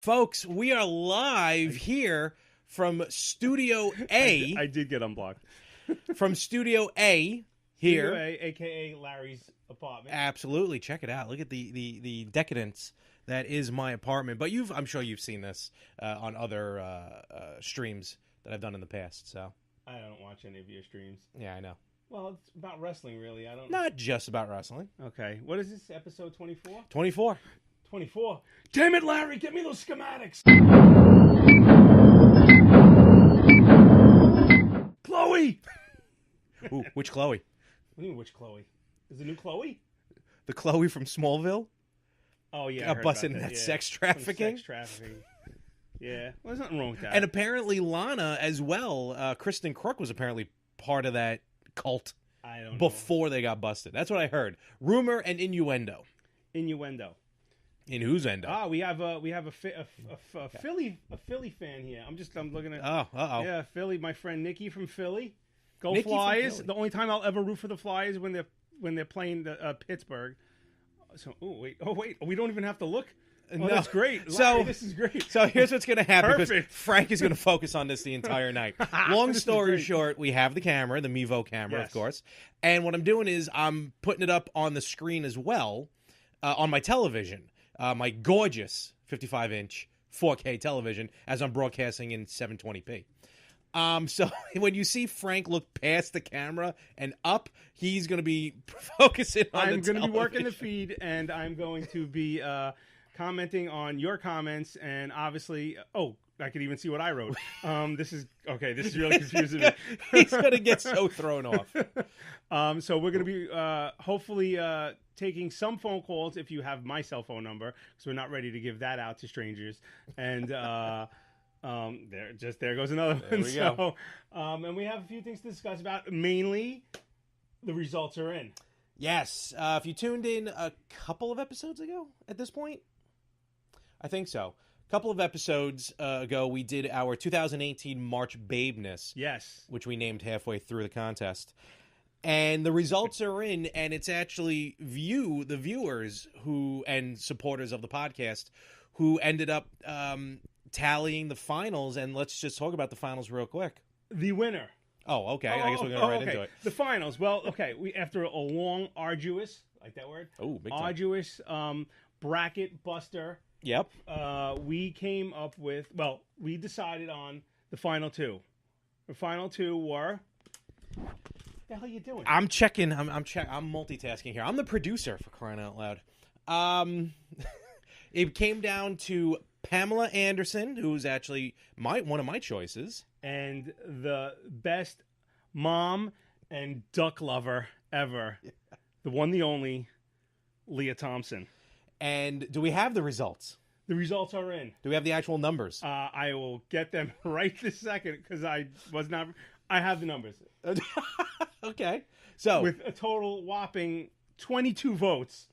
Folks, we are live here from Studio A. I did get unblocked. From Studio A here. Studio A, a.k.a. Larry's apartment. Absolutely. Check it out. Look at the decadence that is my apartment. But I'm sure you've seen this on other streams that I've done in the past. So I don't watch any of your streams. Yeah, I know. Well, it's about wrestling, really. I don't. Not just about wrestling. Okay. What is this, episode 24? 24. 24. Damn it, Larry! Get me those schematics! Chloe! Ooh, which Chloe? What do you mean, which Chloe? Is the new Chloe? The Chloe from Smallville? Oh, yeah. Got busted in that sex trafficking? Sex trafficking. Yeah. Well, there's nothing wrong with that. And apparently Lana as well. Kristen Crook was apparently part of that cult. I don't know. Before they got busted. That's what I heard. Rumor and innuendo. Innuendo. In whose endo? Ah, we have a Philly fan here. I'm looking at. Oh, yeah, Philly. My friend Nikki from Philly. Go Nikki Flyers! Philly. The only time I'll ever root for the Flyers when they're playing the Pittsburgh. So wait, we don't even have to look. Oh, No. that's great. So Larry, this is great. So here's what's going to happen. Because Perfect. Frank is going to focus on this the entire night. Long This is story great. short, we have the camera, the Mevo camera, Yes. of course. And what I'm doing is I'm putting it up on the screen as well on my television. My gorgeous 55-inch 4K television as I'm broadcasting in 720p. So when you see Frank look past the camera and up, he's going to be focusing on I'm the going to be working the television. feed, and I'm going to be commenting on your comments, and obviously, I could even see what I wrote. This is really confusing me. He's going to get so thrown off. So we're going to be hopefully taking some phone calls if you have my cell phone number, because we're not ready to give that out to strangers. And there goes another one. we go. And we have a few things to discuss about. Mainly, the results are in. Yes. If you tuned in a couple of episodes ago at this point, I think so. A couple of episodes ago, we did our 2018 March Babeness. Yes. Which we named halfway through the contest. And the results are in, and it's actually the viewers who and supporters of the podcast who ended up tallying the finals. And let's just talk about the finals real quick. The winner. Oh, okay. I guess we're going right into it. The finals. Well, okay. After a long, arduous, like that word? Oh, big time. Arduous bracket buster. Yep. We came up with, we decided on the final two. The final two were, what the hell are you doing? I'm checking. I'm multitasking here. I'm the producer, for crying out loud. It came down to Pamela Anderson, who's actually one of my choices. And the best mom and duck lover ever. Yeah. The one, the only, Leah Thompson. And do we have the results? The results are in. Do we have the actual numbers? I will get them right this second, because I have the numbers. Okay. So with a total whopping 22 votes,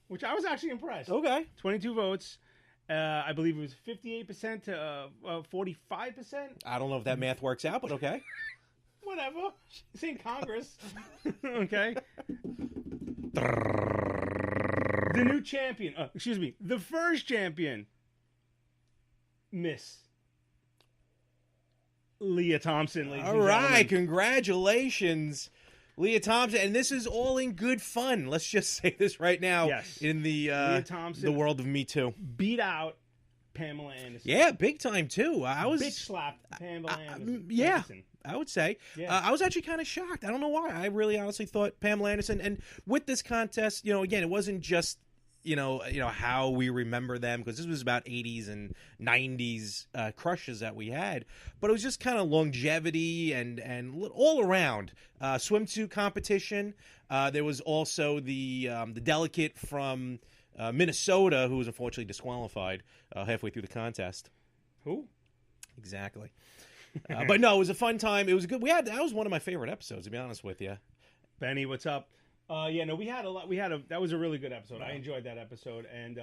which I was actually impressed. Okay. 22 votes. I believe it was 58% to 45%. I don't know if that math works out, but okay. Whatever. It's in Congress. Okay. The new champion. The first champion. Miss Leah Thompson, ladies and gentlemen. All right. Congratulations, Leah Thompson. And this is all in good fun. Let's just say this right now. Yes. In the Leah Thompson the world of Me Too. Beat out Pamela Anderson. Yeah, big time, too. I was bitch slapped Pamela Anderson. Yeah. I would say. Yeah. I was actually kind of shocked. I don't know why. I really honestly thought Pamela Anderson. And with this contest, again, it wasn't just, how we remember them, because this was about 80s and 90s crushes that we had. But it was just kind of longevity and all around swimsuit competition. There was also the delegate from Minnesota who was unfortunately disqualified halfway through the contest. Who? Exactly. But no, it was a fun time. It was good. That was one of my favorite episodes, to be honest with you. Benny, what's up? We had a lot. That was a really good episode. I enjoyed that episode, and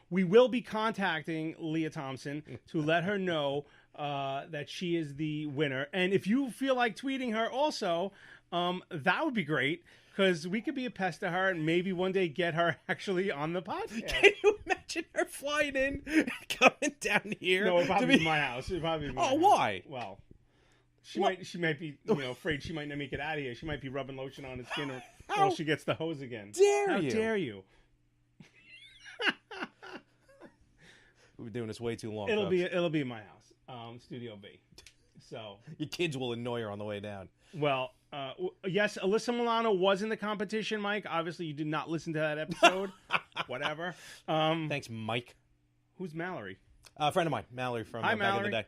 we will be contacting Leah Thompson to let her know that she is the winner. And if you feel like tweeting her, also, that would be great, because we could be a pest to her and maybe one day get her actually on the podcast. Can you imagine imagine her flying in, coming down here. No, it'd to probably be be my house. It'd probably be my Oh, house. why? Well, she might be, afraid she might not make it out of here. She might be rubbing lotion on her skin, or she gets the hose again. How you? Dare you? We've been doing this way too long. It'll folks. be my house, Studio B. So Your kids will annoy her on the way down. well, yes, Alyssa Milano was in the competition, Mike. Obviously, you did not listen to that episode. Whatever. Thanks, Mike. Who's Mallory? A friend of mine, Mallory from Hi, back in the Mallory. day.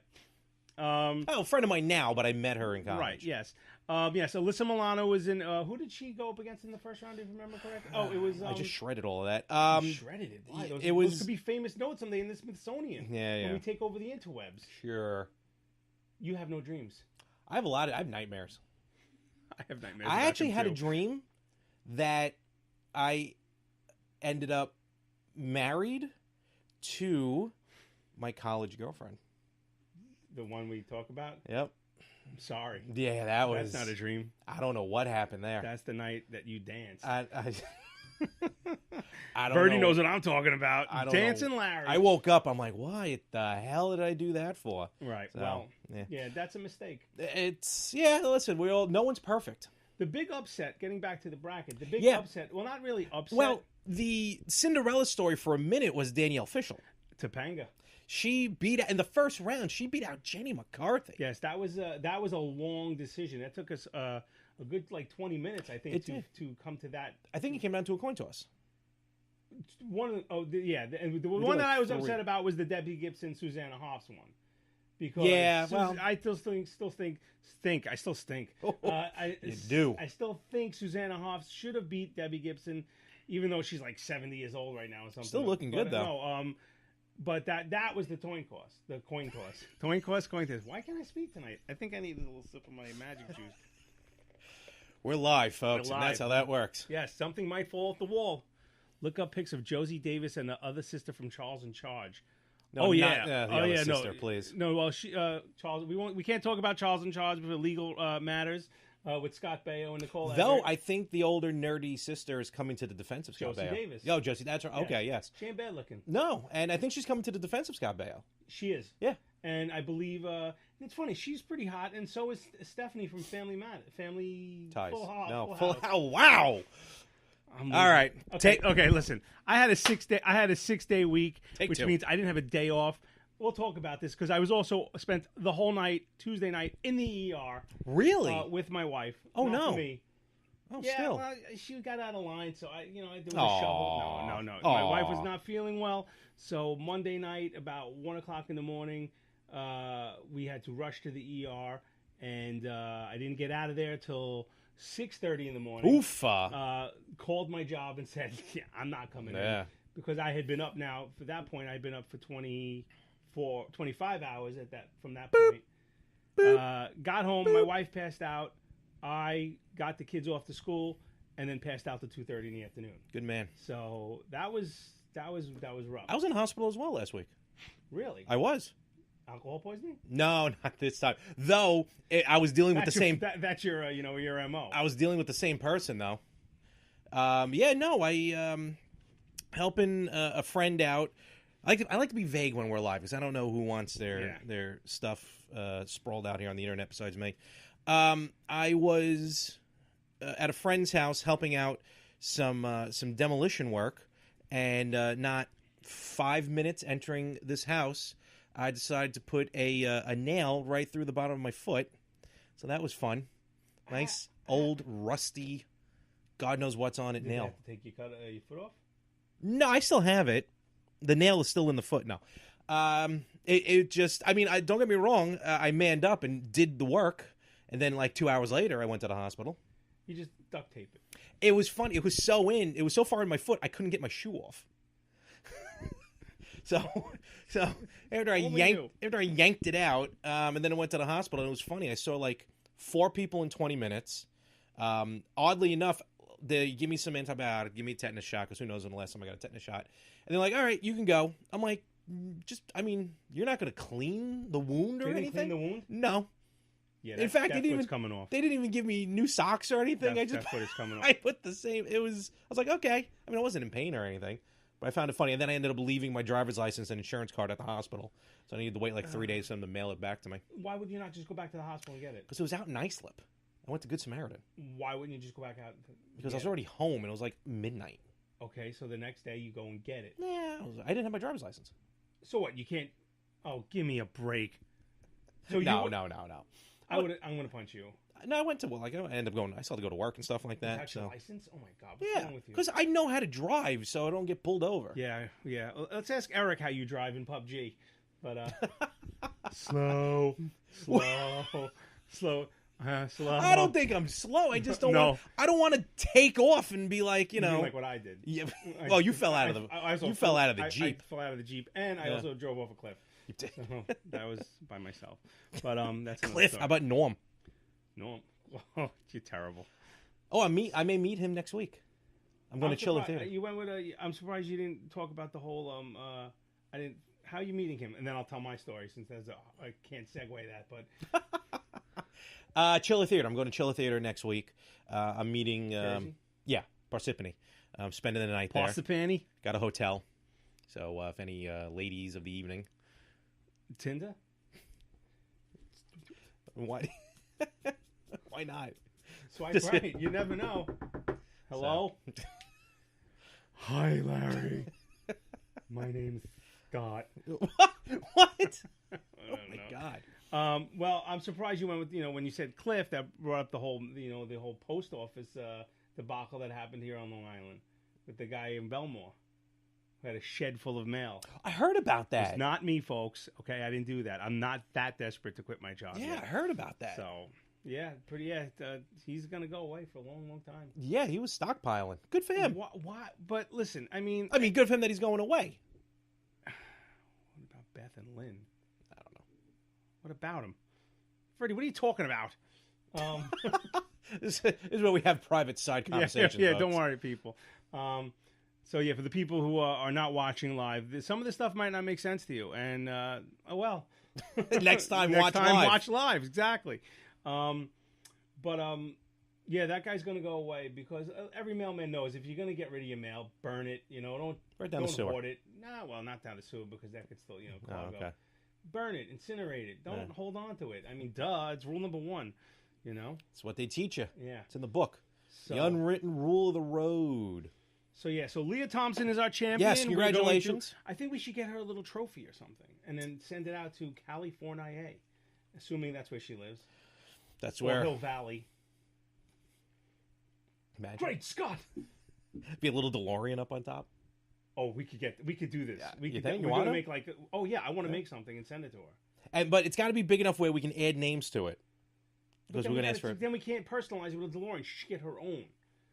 A friend of mine now, but I met her in college. Right. Yes. Yes. Alyssa Milano was in. Who did she go up against in the first round? If you remember correctly. Oh, it was. I just shredded all of that. Shredded it. Wow, it was. Those could be famous notes someday in the Smithsonian. Yeah, When we take over the interwebs. Sure. You have no dreams. I have I have nightmares. I have nightmares. I about actually them, had a too. dream that I ended up married to my college girlfriend. The one we talk about. Yep. I'm sorry. Yeah, that was. That's not a dream. I don't know what happened there. That's the night that you danced. I don't Birdie know. knows what I'm talking about. I don't Dancing know. Larry. I woke up. I'm like, why the hell did I do that for? Right. So, well, yeah. yeah, that's a mistake. Listen, no one's perfect. The big upset, getting back to the bracket, the big Yeah. upset, well, not really upset. Well, the Cinderella story for a minute was Danielle Fishel. Topanga. She beat in the first round. She beat out Jenny McCarthy. Yes, that was a long decision. That took us a good 20 minutes, I think, to come to that. I think it came down to a coin toss. And the one like that I was 3. upset about was the Debbie Gibson Susanna Hoffs one. Because Yeah, well- I still think I still stink. You do. I still think Susanna Hoffs should have beat Debbie Gibson, even though she's like 70 years old right now or something. Still looking good, though. No, but that was the coin toss. Coin toss. Why can't I speak tonight? I think I need a little sip of my magic juice. We're live, folks, We're and that's live. how that works. Yes, something might fall off the wall. Look up pics of Josie Davis and the other sister from Charles in Charge. No, not, the other sister, no, please. No, well, Charles. We can't talk about Charles in Charge for legal matters with Scott Baio and Nicole. Though Everett. I think the older nerdy sister is coming to the defense of Scott Josie Baio. Davis. Oh, Josie, that's right. Okay, yes. She ain't bad looking. No, and I think she's coming to the defense of Scott Baio. She is. Yeah. And I believe it's funny. She's pretty hot, and so is Stephanie from Family Ties. Full House. No, Full House. Wow. I'm All right. Okay. Listen, I had a 6-day week, Take which 2. means I didn't have a day off. We'll talk about this because I was also spent the whole night Tuesday night in the ER. Really? With my wife. Oh, Not no. for me. Oh, Yeah, still. well, she got out of line, so I there was a Aw. shovel. No. My wife was not feeling well, so Monday night about 1:00 in the morning, we had to rush to the ER, and I didn't get out of there till 6:30 in the morning. Oofa. Called my job and said, "Yeah, I'm not coming Yeah. in," because I had been up now. For that point, I'd been up for 25 hours from that point. Got home, my wife passed out. I got the kids off to school, and then passed out to 2:30 in the afternoon. Good man. So that was rough. I was in the hospital as well last week. Really? I was. Alcohol poisoning? No, not this time. Though I was dealing with the same. That's your your MO. I was dealing with the same person though. I helping a friend out. I like to be vague when we're live because I don't know who wants their stuff sprawled out here on the internet besides me. I was at a friend's house helping out some demolition work, and not 5 minutes entering this house, I decided to put a nail right through the bottom of my foot. So that was fun. Nice old rusty, God knows what's on it Did you nail. have to take your foot off? No, I still have it. The nail is still in the foot. No, it just. I mean, don't get me wrong. I manned up and did the work, and then like 2 hours later, I went to the hospital. You just duct tape it. It was funny. It was so far in my foot, I couldn't get my shoe off. so after I yanked it out, and then I went to the hospital, and it was funny. I saw like 4 people in 20 minutes. Oddly enough, they give me some antibiotic, give me a tetanus shot, because who knows when the last time I got a tetanus shot. And they're like, all right, you can go. I'm like, you're not going to clean the wound or They didn't anything? clean the wound? No. Yeah. In fact, that foot's coming off. They didn't even give me new socks or anything. That foot is coming off. I put the same. I was like, okay. I mean, I wasn't in pain or anything, But I found it funny, and then I ended up leaving my driver's license and insurance card at the hospital, so I needed to wait like 3 days for them to mail it back to me. Why would you not just go back to the hospital and get it? Because it was out in Islip. I went to Good Samaritan. Why wouldn't you just go back out? Because I was already home, and it was like midnight. Okay, so the next day you go and get it. Yeah, I didn't have my driver's license. So what? You can't. Oh, give me a break. So No. I'm gonna punch you. No, I went to I ended up going. I still had to go to work and stuff like that. Without your license? Oh my god! What's Yeah, wrong with you? because I know how to drive, so I don't get pulled over. Yeah. Let's ask Eric how you drive in PUBG. But slow. I don't think I'm slow. I just don't. No. I don't want to take off and be like You like what I did. Yeah. Well, you fell out of the. You fell out of the Jeep. I fell out of the Jeep, and I also drove off a cliff. You did. So that was by myself. But that's Cliff. story. How about Norm? Norm. Oh, you're terrible. Oh, I may meet him next week. I'm going to chill with him. You went with I'm surprised you didn't talk about the whole. I didn't. How are you meeting him? And then I'll tell my story since I can't segue that. But Chiller Theater. I'm going to Chiller Theater next week. I'm meeting. Yeah, Parsippany. I'm spending the night there. Parsippany. Got a hotel. So if any ladies of the evening. Tinder. Why? Why not? Swipe right. You never know. Hello. So. Hi, Larry. My name's Scott. What? Oh my God. Well, I'm surprised you went with when you said Cliff. That brought up the whole the whole post office debacle that happened here on Long Island with the guy in Belmore who had a shed full of mail. I heard about that. It's not me, folks. Okay, I didn't do that. I'm not that desperate to quit my job. Yeah, yet. I heard about that. So yeah, he's gonna go away for a long, long time. Yeah, he was stockpiling. Good for him. Why? But listen, I mean, good for him that he's going away. What about Beth and Lynn? I don't know. What about him? Freddie, what are you talking about? This is where we have private side conversations. Yeah, don't worry, people. So yeah, for the people who are not watching live, some of this stuff might not make sense to you, and oh well. Next time, watch live. Exactly. Yeah, that guy's going to go away because every mailman knows if you're going to get rid of your mail, burn it. Don't right down the sewer. Hoard it. Nah, well, not down the sewer because that could still clog okay. up. Burn it, incinerate it. Don't hold on to it. I mean, duh, it's rule number 1. It's what they teach you. Yeah, it's in the book. So, the unwritten rule of the road. So Leah Thompson is our champion. Yes, congratulations. I think we should get her a little trophy or something, and then send it out to California, assuming that's where she lives. That's where Hill Valley. Imagine. Great Scott! Be a little DeLorean up on top. Oh, we could do this. Yeah. We're gonna make I want to make something and send it to her. But it's got to be big enough where we can add names to it. Because we're gonna ask for. Then we can't personalize it with a DeLorean. She should get her own.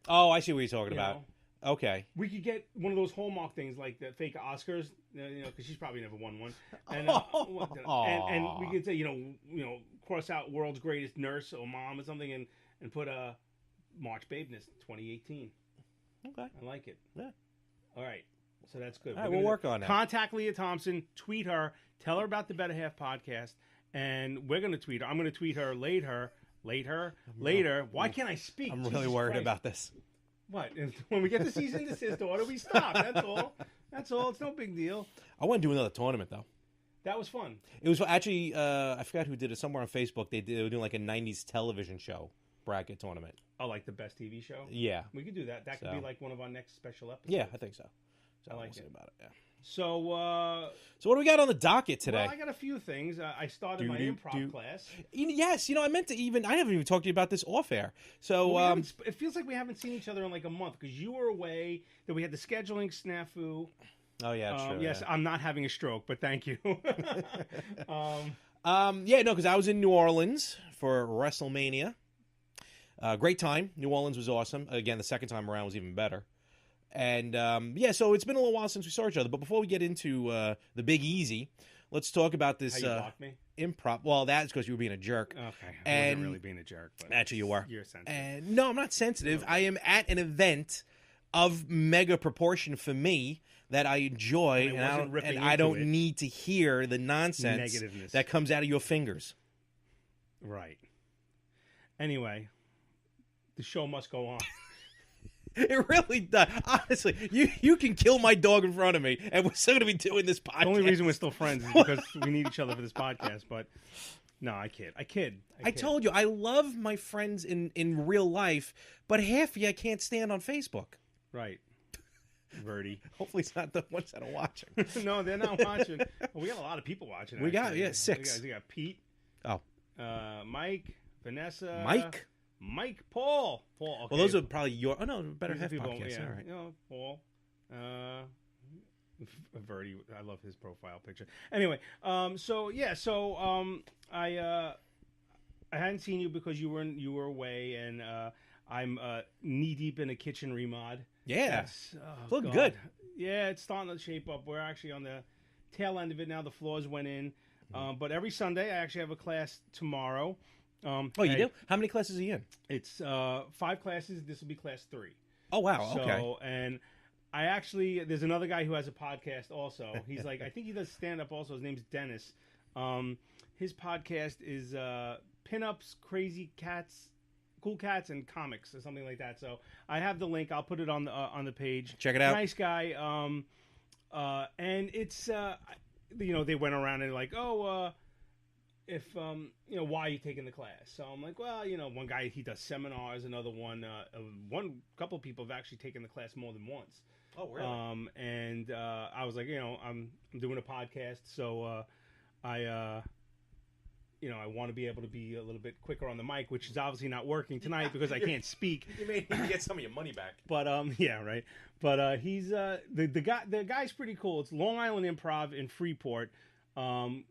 Oh, I see what you're talking about. Okay. We could get one of those Hallmark things like the fake Oscars, because she's probably never won one. And, and we could say, cross out world's greatest nurse or mom or something, and put a March Babeness 2018. Okay. I like it. Yeah. All right. So that's good. All right, we'll work on that. Contact Leah Thompson, tweet her, tell her about the Better Half podcast, and we're going to tweet her. I'm going to tweet her later. Why can't I speak? I'm really worried about this. What? When we get the cease and desist order, we stop. That's all. It's no big deal. I want to do another tournament, though. That was fun. It was actually, I forgot who did it, somewhere on Facebook. They were doing like a 90s television show bracket tournament. Oh, like the best TV show? Yeah. We could do that. That could be like one of our next special episodes. Yeah, I think so. I like it. About it, yeah. So what do we got on the docket today? Well, I got a few things. I started my improv class. Yes, I meant to I haven't even talked to you about this off air. So it feels like we haven't seen each other in like a month because you were away. That we had the scheduling snafu. Oh yeah, true. Yes, yeah. I'm not having a stroke, but thank you. Because I was in New Orleans for WrestleMania. Great time. New Orleans was awesome. Again, the second time around was even better. And, so it's been a little while since we saw each other. But before we get into the Big Easy, let's talk about this How you blocked me? Improv. Well, that's because you were being a jerk. Okay. I wasn't really being a jerk. But actually, you were. You're sensitive. And, no, I'm not sensitive. I am at an event of mega proportion for me that I enjoy. And I don't need to hear the nonsense that comes out of your fingers. Right. Anyway, the show must go on. It really does. Honestly, you can kill my dog in front of me, and we're still going to be doing this podcast. The only reason we're still friends is because we need each other for this podcast. But no, I kid. I told you, I love my friends in real life, but half of you I can't stand on Facebook. Right. Verdi. Hopefully it's not the ones that are watching. No, they're not watching. Well, we got a lot of people watching. We actually. got 6. We got Pete. Oh. Mike, Vanessa. Mike, Paul. Okay. Well, those are probably your... Oh, no, better half people, podcasts. yeah. All right. You know, Paul. Verdi. I love his profile picture. Anyway, I hadn't seen you because you were away, and I'm knee deep in a kitchen remod. Yeah, looking good. Yeah, it's starting to shape up. We're actually on the tail end of it now. The floors went in, but every Sunday I actually have a class tomorrow. You do? How many classes are you in? It's 5 classes. This will be class 3. Oh wow! Okay. And I actually, there's another guy who has a podcast also. He's like, I think he does stand up also. His name's Dennis. His podcast is Pinups, Crazy Cats, Cool Cats, and Comics or something like that. So I have the link. I'll put it on the page. Check it out. Nice guy. And it's they went around and like, if why are you taking the class? So I'm like, well, one guy, he does seminars. Another one, couple of people have actually taken the class more than once. Oh, really? And I was like, I'm doing a podcast, so I want to be able to be a little bit quicker on the mic, which is obviously not working tonight because I can't speak. You may need to get some of your money back. But yeah, right. But he's the guy's pretty cool. It's Long Island Improv in Freeport, and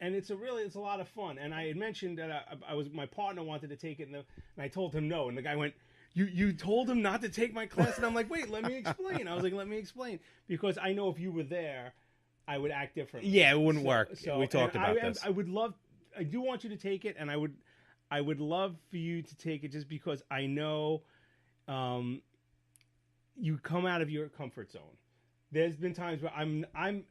it's a lot of fun. And I had mentioned that my partner wanted to take it, and I told him no, and the guy went, You told him not to take my class, and I'm like, wait, let me explain. I was like, let me explain, because I know if you were there, I would act differently. Yeah, it wouldn't work. We talked about this. I do want you to take it, and I would love for you to take it just because I know you come out of your comfort zone. There's been times where I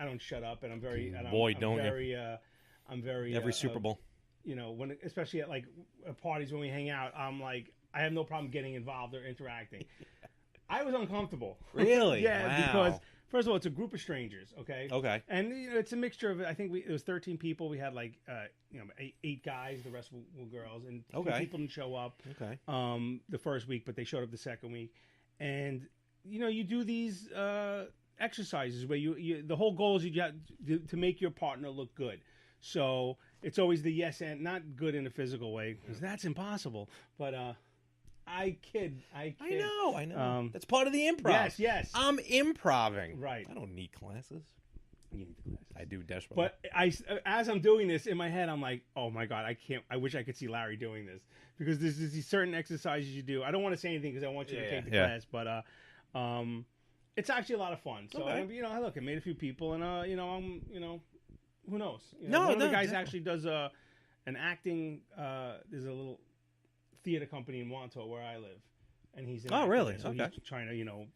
don't shut up, and I'm very I'm very every Super Bowl. When especially at like parties when we hang out, I'm like, I have no problem getting involved or interacting. I was uncomfortable. Really? Yeah, wow. because first of all, it's a group of strangers. Okay. Okay. And it's a mixture of. I think it was 13 people. We had like 8 guys. The rest were girls, and 2 people didn't show up. Okay. The first week, but they showed up the second week, and you do these exercises where you the whole goal is to make your partner look good. So it's always the yes and, not good in a physical way, because that's impossible. But I kid. I know. That's part of the improv. Yes. I'm improving. Right. I don't need classes. You need the classes. I do desperately. But as I'm doing this in my head, I'm like, oh my God, I wish I could see Larry doing this, because there's these certain exercises you do. I don't want to say anything because I want you to take the class, but it's actually a lot of fun. So look, I made a few people, and who knows? One of the guys actually does an acting. There's a little theater company in Wanto where I live, and he's in really? So okay. He's trying to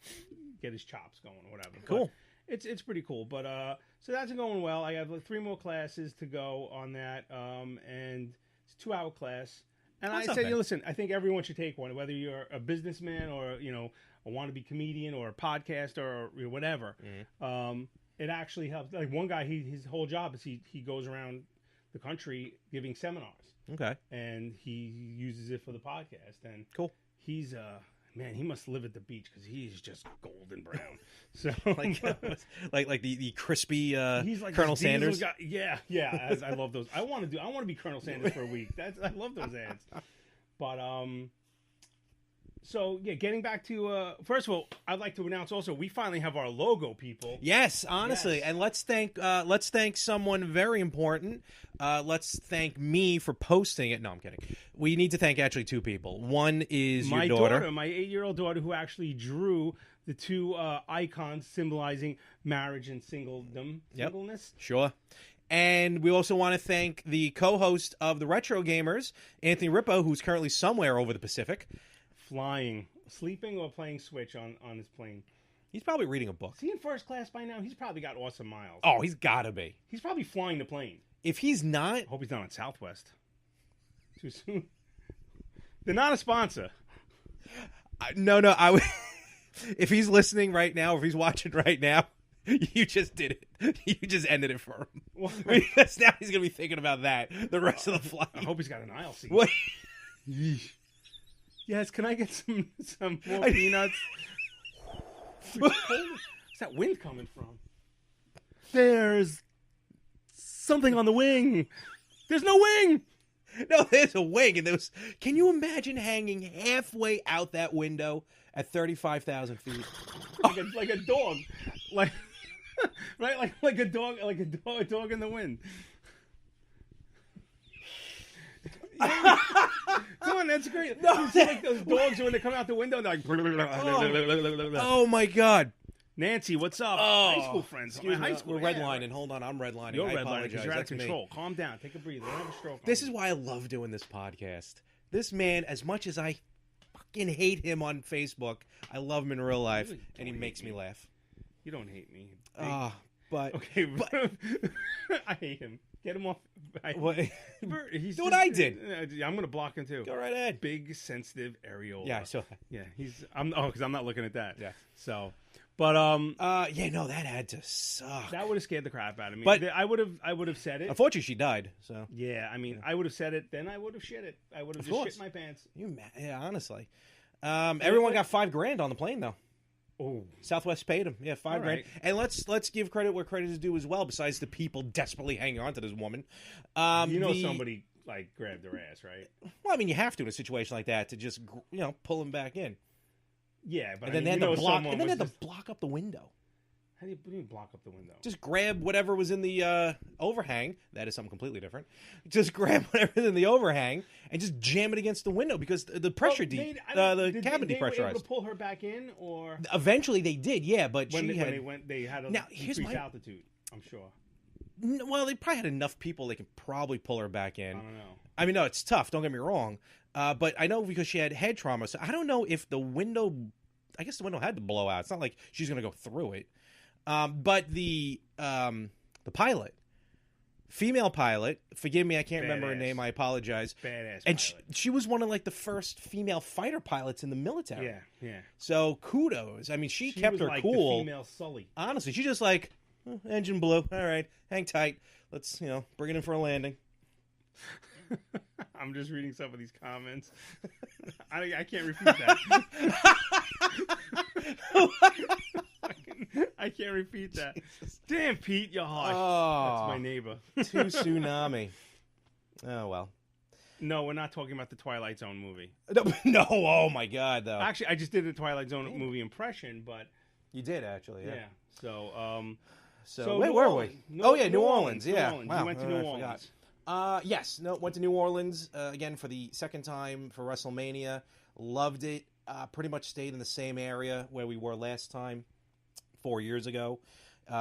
get his chops going or whatever. Cool. But it's pretty cool. But so that's going well. I have 3 more classes to go on that, and it's a 2-hour class. And I said, listen, I think everyone should take one, whether you're a businessman or a wannabe comedian or a podcaster or whatever. Mm-hmm. It actually helps. Like one guy, his whole job is he goes around the country giving seminars. Okay. And he uses it for the podcast. And cool. He's man, he must live at the beach because he's just golden brown. So like the crispy he's like Colonel Sanders. Guy. Yeah. I love those. I want to be Colonel Sanders for a week. I love those ads. But so yeah, getting back to first of all, I'd like to announce also we finally have our logo, people. Yes, honestly, yes. And let's thank someone very important. Let's thank me for posting it. No, I'm kidding. We need to thank actually 2 people. One is my your daughter, my 8-year-old daughter, who actually drew the 2 icons symbolizing marriage and singleness. Yep. Sure. And we also want to thank the co-host of the Retro Gamers, Anthony Rippo, who's currently somewhere over the Pacific. Flying, sleeping, or playing Switch on his plane. He's probably reading a book. Is he in first class by now? He's probably got awesome miles. Oh, he's got to be. He's probably flying the plane. If he's not... I hope he's not on Southwest. Too soon. They're not a sponsor. No, I would. If he's listening right now, or if he's watching right now, you just did it. You just ended it for him. Well, Because now he's gonna be thinking about that the rest of the flight. I hope he's got an aisle seat. What? Yes, can I get some more peanuts? Where's that wind coming from? There's something on the wing. There's no wing. No, there's a wing, and there's. Can you imagine hanging halfway out that window at 35,000 feet? Like a dog, like right, like a dog, a dog in the wind. Come on, that's great. No, you see, like those dogs when they come out the window, they're like. Oh my God. Nancy, what's up? Oh, high school friends. High school. We're redlining. Hold on, I'm redlining. You're I redlining apologize. because you're out of That's control. me. Calm down. Take a breather. Don't have a stroke. This is why I love doing this podcast. This man, as much as I fucking hate him on Facebook, I love him in real life, and he makes me laugh. You don't hate me. But okay, but I hate him. Get him off. He's do what I did. I'm going to block him too. Go right ahead. Big sensitive areola. Yeah, I saw that. Yeah, because I'm not looking at that. Yeah. So, but yeah, no, that had to suck. That would have scared the crap out of me. But I would have said it. Unfortunately, she died. So yeah, I mean, I would have said it. Then I would have shit it. I would have just shit my pants. Yeah, honestly. Everyone got $5,000 on the plane though. Oh, Southwest paid him. Yeah, $5,000. Right. And let's give credit where credit is due as well. Besides the people desperately hanging on to this woman, somebody like grabbed their ass, right? Well, I mean, you have to in a situation like that to just pull him back in. Yeah, but and then they had to block. And then they had to block up the window. How do you block up the window? Just grab whatever was in the overhang. That is something completely different. Just grab whatever's in the overhang and just jam it against the window because the pressure the cabin depressurized. They were able to pull her back in, or eventually they did, yeah. But when they had a decreased altitude. I'm sure. Well, they probably had enough people they could probably pull her back in. I don't know. I mean, no, it's tough. Don't get me wrong. But I know because she had head trauma, so I don't know if the window. I guess the window had to blow out. It's not like she's going to go through it. But the pilot, female pilot, forgive me, I can't remember her name. I apologize. Badass. And pilot. she was one of like the first female fighter pilots in the military. Yeah, yeah. So kudos. I mean, she kept was her like cool. The female Sully. Honestly, she just like engine blew. All right, hang tight. Let's bring it in for a landing. I'm just reading some of these comments. I can't repeat that. I can't repeat that. Jesus. Damn, Pete, you're harsh. Oh, that's my neighbor. Too tsunami. Oh, well. No, we're not talking about the Twilight Zone movie. No, oh my God, though. Actually, I just did a Twilight Zone movie impression, but... You did, actually, yeah. So where were we? New Orleans, yeah. New Orleans. Wow. You went to New Orleans. Yes, went to New Orleans, again, for the second time for WrestleMania. Loved it. Pretty much stayed in the same area where we were last time, 4 years ago.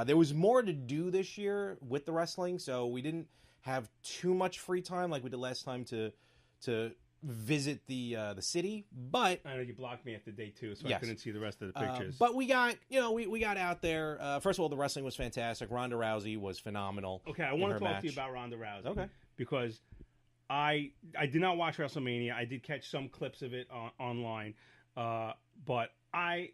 There was more to do this year with the wrestling, so we didn't have too much free time like we did last time to visit the city. But I know you blocked me after day 2, so yes. I couldn't see the rest of the pictures. But we got we got out there. First of all, the wrestling was fantastic. Ronda Rousey was phenomenal. Okay, I want to talk to you about Ronda Rousey. Okay, because I did not watch WrestleMania. I did catch some clips of it online, but I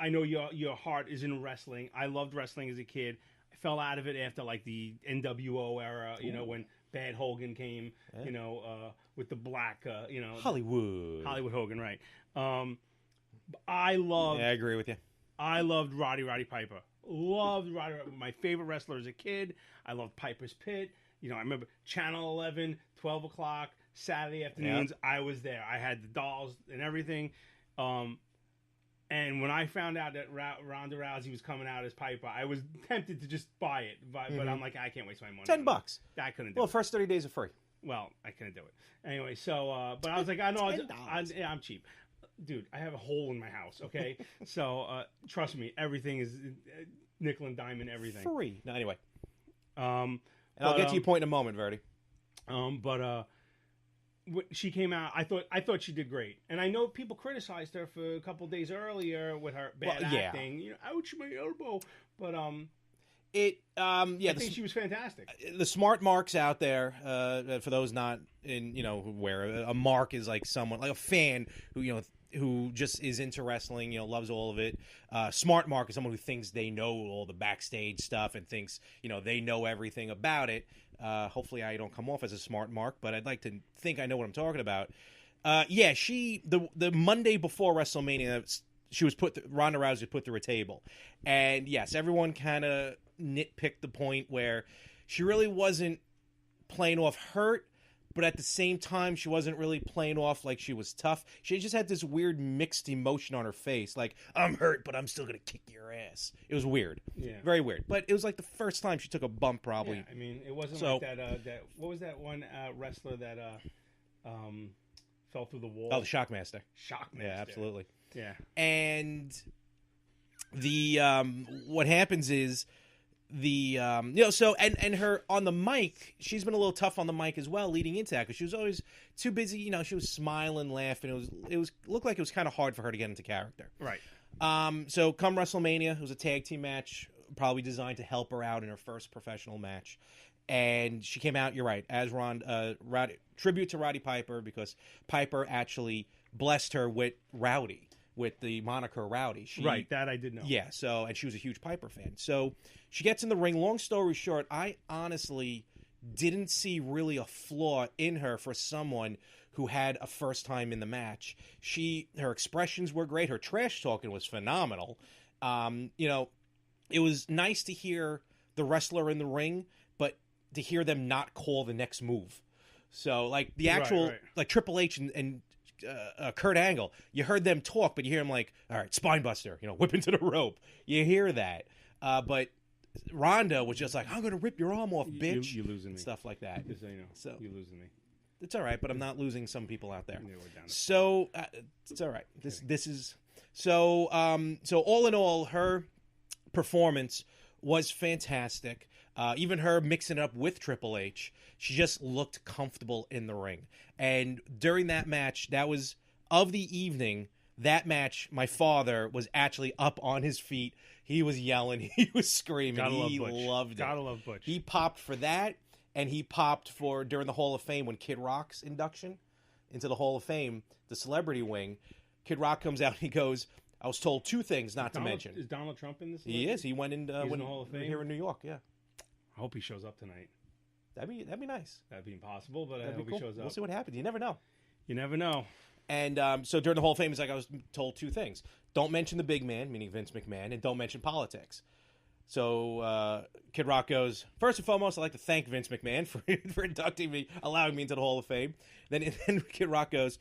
know your heart is in wrestling. I loved wrestling as a kid. I fell out of it after like the NWO era, when Bad Hogan came, with the black, Hollywood Hogan, right? I loved. Yeah, I agree with you. I loved Roddy Piper. Loved Roddy. My favorite wrestler as a kid. I loved Piper's Pit. I remember Channel 11, 12 o'clock, Saturday afternoons. Yeah. I was there. I had the dolls and everything. And when I found out that Ronda Rousey was coming out as Piper, I was tempted to just buy it. But I'm like, I can't waste my money. $10. I couldn't do it. Well, first 30 days are free. Well, I couldn't do it. Anyway, so, but I was like, I know, I'm cheap. Dude, I have a hole in my house, okay? So, trust me, everything is nickel and diamond, everything. Free. No, anyway. And I'll get to your point in a moment, Verdi. She came out. I thought she did great, and I know people criticized her for a couple days earlier with her bad acting. Ouch, my elbow. But I think she was fantastic. The smart marks out there, for those not in, where a mark is like someone like a fan who who just is into wrestling, loves all of it. Smart Mark is someone who thinks they know all the backstage stuff and thinks, they know everything about it. Hopefully I don't come off as a smart Mark, but I'd like to think I know what I'm talking about. The Monday before WrestleMania, Ronda Rousey was put through a table. And yes, everyone kind of nitpicked the point where she really wasn't playing off hurt, but at the same time, she wasn't really playing off like she was tough. She just had this weird mixed emotion on her face. Like, I'm hurt, but I'm still going to kick your ass. It was weird. Yeah. Very weird. But it was like the first time she took a bump, probably. Yeah, I mean, it wasn't like that, what was that one wrestler that fell through the wall? Oh, the Shockmaster. Shockmaster. Yeah, absolutely. Yeah. And the what happens is so her on the mic, she's been a little tough on the mic as well leading into that, because she was always too busy. She was smiling, laughing. It looked like it was kind of hard for her to get into character. Right. So come WrestleMania, it was a tag team match, probably designed to help her out in her first professional match. And she came out, you're right, as tribute to Roddy Piper, because Piper actually blessed her with Rowdy, with the moniker Rowdy. Right, that I did know. Yeah, and she was a huge Piper fan. So she gets in the ring. Long story short, I honestly didn't see really a flaw in her for someone who had a first time in the match. Her expressions were great. Her trash talking was phenomenal. It was nice to hear the wrestler in the ring, but to hear them not call the next move. So, like, the actual, like, Triple H and Kurt Angle, you heard them talk, but you hear them like, all right, spine buster, whip into the rope. You hear that. But Ronda was just like, I'm going to rip your arm off, bitch. You're losing me. Stuff like that. Just so you know. So, you're losing me. It's all right, but I'm not losing some people out there. Yeah, we're down so, it's all right. This is... So all in all, her performance was fantastic. Even her mixing it up with Triple H, she just looked comfortable in the ring. And during that match, that was of the evening, that match, my father was actually up on his feet. He was yelling. He was screaming. He loved it. Gotta love Butch. He popped for that, and he popped for during the Hall of Fame when Kid Rock's induction into the Hall of Fame, the celebrity wing. Kid Rock comes out and he goes, I was told two things not to mention. Is Donald Trump in this? He is. He went in, in the Hall of Fame here in New York, yeah. I hope he shows up tonight. That'd be nice. That'd be impossible, but I hope cool. He shows up. We'll see what happens. You never know. You never know. And so during the Hall of Fame, it's like I was told two things. Don't mention the big man, meaning Vince McMahon, and don't mention politics. So Kid Rock goes, first and foremost, I'd like to thank Vince McMahon for inducting me, allowing me into the Hall of Fame. Then Kid Rock goes,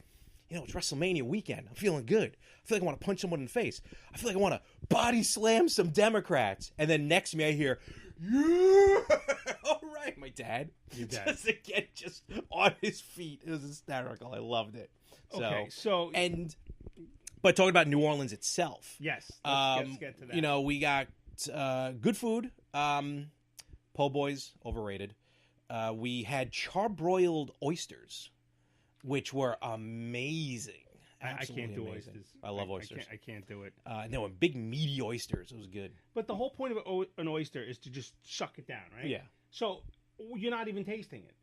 it's WrestleMania weekend. I'm feeling good. I feel like I want to punch someone in the face. I feel like I want to body slam some Democrats. And then next to me, I hear, yeah! All right, my dad. Your dad. Just on his feet. It was hysterical. I loved it. Okay, but talking about New Orleans itself. Yes, let's get to that. We got good food. Po' boys, overrated. We had charbroiled oysters, which were amazing. I can't do amazing. oysters. I love oysters. I can't do it. No, big meaty oysters. It was good. But the whole point of an oyster is to just suck it down, right? Yeah. So you're not even tasting it.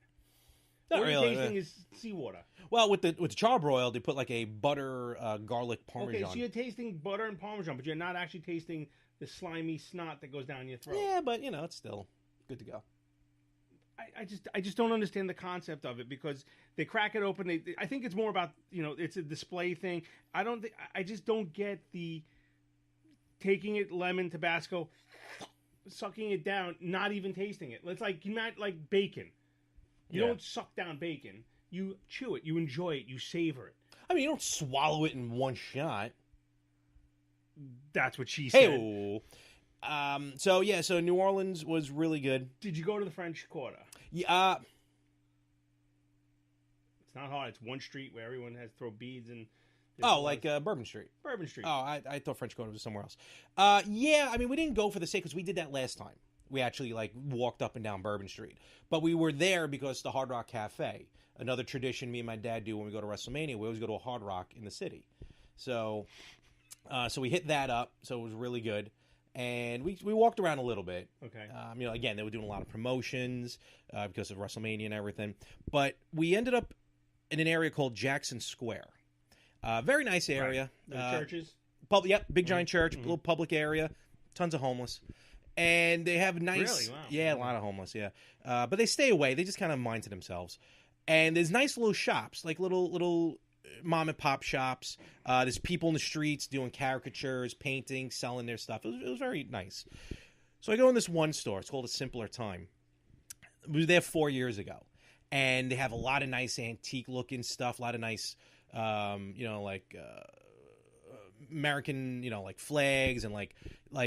Not All really. You're tasting is seawater. Well, with the charbroiled, they put like a butter, garlic parmesan. Okay, so you're tasting butter and parmesan, but you're not actually tasting the slimy snot that goes down your throat. Yeah, but it's still good to go. I just don't understand the concept of it, because they crack it open. I think it's more about it's a display thing. I just don't get the taking it lemon Tabasco, sucking it down, not even tasting it. It's like not like bacon. You don't suck down bacon. You chew it. You enjoy it. You savor it. I mean, you don't swallow it in one shot. That's what she said. Hey. So New Orleans was really good. Did you go to the French Quarter? Yeah. It's not hard. It's one street where everyone has throw beads and. Bourbon Street. Bourbon Street. Oh, I thought French Quarter was somewhere else. Yeah. I mean, we didn't go for the sake because we did that last time. We actually walked up and down Bourbon Street, but we were there because the Hard Rock Cafe. Another tradition me and my dad do when we go to WrestleMania. We always go to a Hard Rock in the city. So we hit that up. So it was really good. And we walked around a little bit. Okay. Again, they were doing a lot of promotions because of WrestleMania and everything. But we ended up in an area called Jackson Square. Very nice area. Right. Churches. Yep, big giant church, little public area, tons of homeless. And they have nice... Really? Wow. Yeah, a lot of homeless, yeah. But they stay away. They just kind of mind to themselves. And there's nice little shops, like little mom and pop shops. There's people in the streets doing caricatures, painting, selling their stuff. It was very nice. So I go in this one store. It's called A Simpler Time. We were there 4 years ago. And they have a lot of nice antique-looking stuff, a lot of nice, American, like flags and like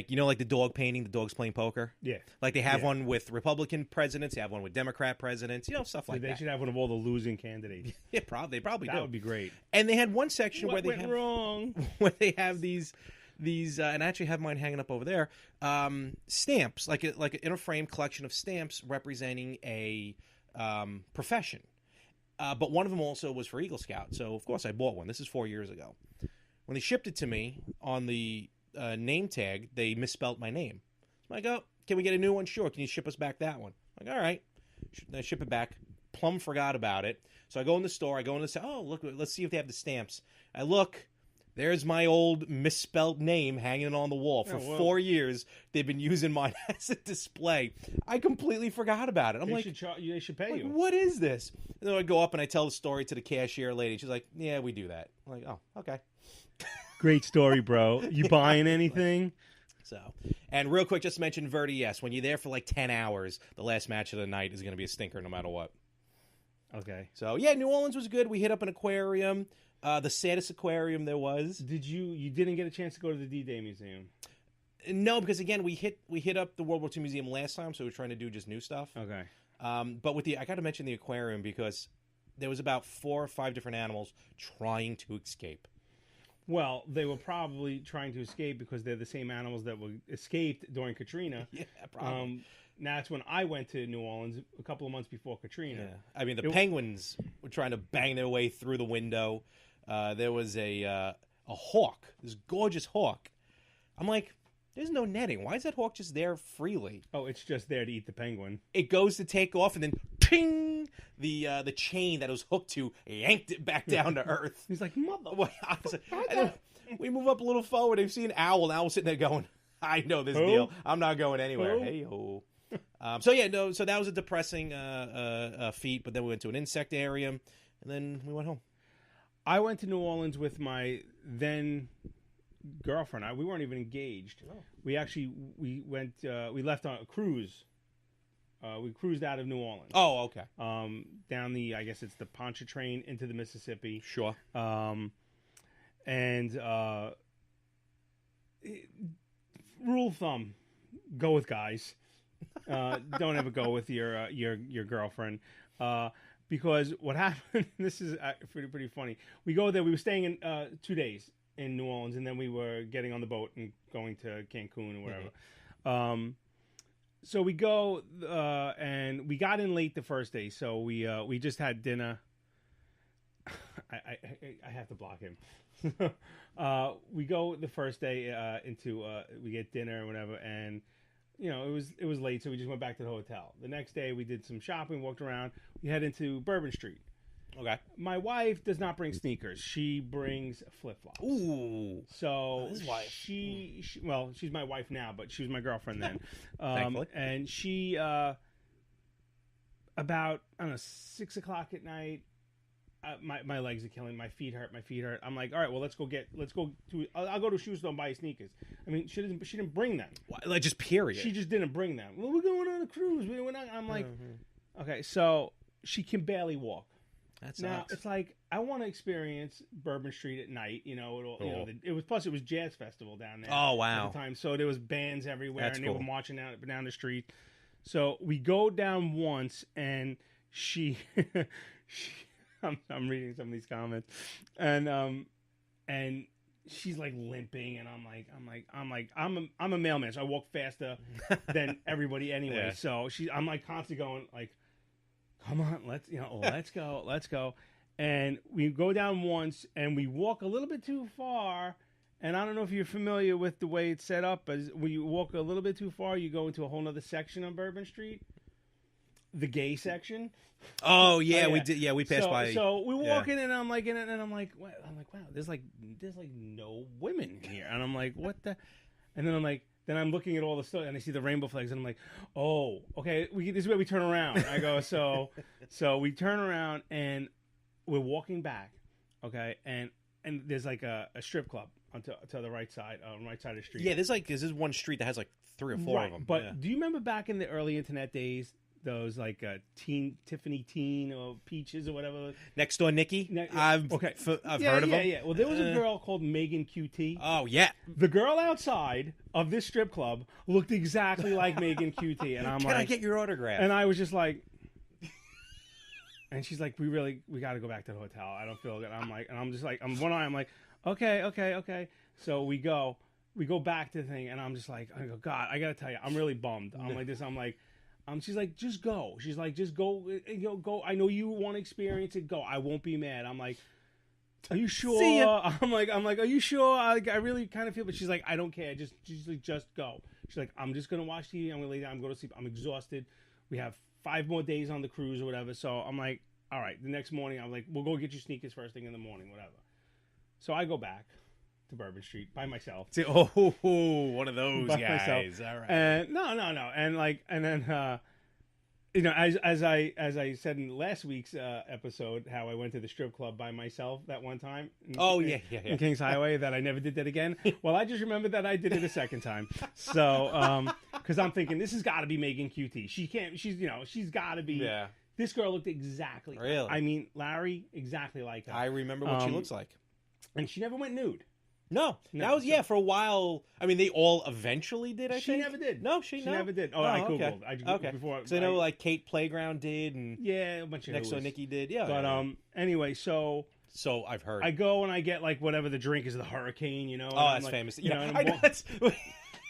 the dog painting, the dogs playing poker. Yeah. Like they have one with Republican presidents, they have one with Democrat presidents, stuff like that. They should have one of all the losing candidates. Yeah, they probably do. That would be great. And they had one section where they have these and I actually have mine hanging up over there, stamps, like in a frame collection of stamps representing a profession. But one of them also was for Eagle Scout. So of course I bought one. This is 4 years ago. When they shipped it to me, on the name tag, they misspelled my name. I'm like, can we get a new one? Sure. Can you ship us back that one? I'm like, all right. I ship it back. Plum forgot about it. So I go in the store. Look, let's see if they have the stamps. I look. There's my old misspelled name hanging on the wall. For 4 years, they've been using mine as a display. I completely forgot about it. They should pay you. What is this? And then I go up and I tell the story to the cashier lady. She's like, yeah, we do that. I'm like, oh, okay. Great story, bro. You buying anything? So, and real quick, just to mention Verdi, yes. When you're there for like 10 hours, the last match of the night is going to be a stinker no matter what. Okay. So, yeah, New Orleans was good. We hit up an aquarium, the saddest aquarium there was. You didn't get a chance to go to the D-Day Museum? No, because again, we hit up the World War II Museum last time, so we were trying to do just new stuff. Okay. But I got to mention the aquarium because there was about 4 or 5 different animals trying to escape. Well, they were probably trying to escape because they're the same animals that were escaped during Katrina. Yeah, probably. That's when I went to New Orleans a couple of months before Katrina. Yeah. I mean, the penguins were trying to bang their way through the window. There was a hawk, this gorgeous hawk. I'm like, there's no netting. Why is that hawk just there freely? Oh, it's just there to eat the penguin. It goes to take off, and then ting! The chain that it was hooked to yanked it back down to earth. He's like, mother. And then we move up a little forward. They see an owl. An owl sitting there going, I know this deal. I'm not going anywhere. Hey-ho. So that was a depressing feat, but then we went to an insect area, and then we went home. I went to New Orleans with my then girlfriend. We weren't even engaged. Oh. We left on a cruise. We cruised out of New Orleans. Oh, okay. Down I guess it's the Pontchartrain into the Mississippi. Sure. Rule of thumb: go with guys. Don't ever go with your girlfriend. Because what happened? This is pretty funny. We go there. We were staying in 2 days in New Orleans, and then we were getting on the boat and going to Cancun or whatever. Mm-hmm. So we go, and we got in late the first day. So we just had dinner. I have to block him. We go the first day we get dinner or whatever, and it was late, so we just went back to the hotel. The next day we did some shopping, walked around. We head into Bourbon Street. Okay. My wife does not bring sneakers. She brings flip-flops. Ooh. So his wife. She's my wife now, but she was my girlfriend then. Thankfully. And she, about, 6 o'clock at night, my legs are killing. My feet hurt. I'm like, all right, well, I'll go to a shoe store and buy you sneakers. I mean, she didn't bring them. Like, just period. She just didn't bring them. Well, we're going on a cruise. I'm like, okay, so she can barely walk. That sucks. Now it's like I want to experience Bourbon Street at night. Cool. It was Jazz Festival down there. Oh wow! At the time, so there was bands everywhere, That's and cool. they were marching down the street. So we go down once, and she I'm reading some of these comments, and she's like limping, and I'm a mailman, so I walk faster than everybody anyway. Yeah. So I'm like constantly going like, come on, let's go. And we go down once, and we walk a little bit too far. And I don't know if you're familiar with the way it's set up, but when you walk a little bit too far, you go into a whole other section on Bourbon Street. the gay section. Oh yeah, we did. Yeah, we passed by. So we walk in, and I'm like, wow, there's like no women here, and I'm like, what the? And then then I'm looking at all the stuff, and I see the rainbow flags, and I'm like, oh, okay, this is where we turn around. I go, so we turn around, and we're walking back, okay, and there's like a strip club to the right side of the street. Yeah, there's one street that has like 3 or 4 of them. But do you remember back in the early internet days, those like Tiffany Teen or Peaches or whatever? Next Door Nikki? I've heard of them. Yeah. Well, there was a girl called Megan QT. Oh, yeah. The girl outside of this strip club looked exactly like Megan QT. And I'm Can I get your autograph? And I was just like... And she's like, we got to go back to the hotel. I don't feel good. I'm like, and I'm just like, I'm one eye. I'm like, okay. So we go back to the thing, and I'm just like, I go, God, I got to tell you, I'm really bummed. I'm like this. I'm like... she's like, just go. She's like, just go. Go. I know you want to experience it. Go. I won't be mad. I'm like, are you sure? See ya. I'm like, are you sure? I really kind of feel. But she's like, I don't care. Just go. She's like, I'm just gonna watch TV. I'm gonna lay down. I'm going to sleep. I'm exhausted. We have 5 more days on the cruise or whatever. So I'm like, all right. The next morning, I'm like, we'll go get you sneakers first thing in the morning, whatever. So I go back to Bourbon Street by myself. Oh, one of those by guys. Myself. All right. And no. And then as I said in last week's episode, how I went to the strip club by myself that one time. In Kings Highway, that I never did that again. Well, I just remembered that I did it a second time. So, because I'm thinking this has got to be Megan QT. She's got to be. Yeah. This girl looked exactly. Really? I mean, Larry, exactly like her. I remember what she looks like. And she never went nude. No, that was for a while. I mean, they all eventually did. She never did. No, she never did. Oh, I googled. Okay. Because I know like Kate Playground did, and a bunch of Next Door Nikki did. Yeah, but anyway, so I've heard. I go and I get like whatever the drink is, the Hurricane, you know. Oh, that's famous.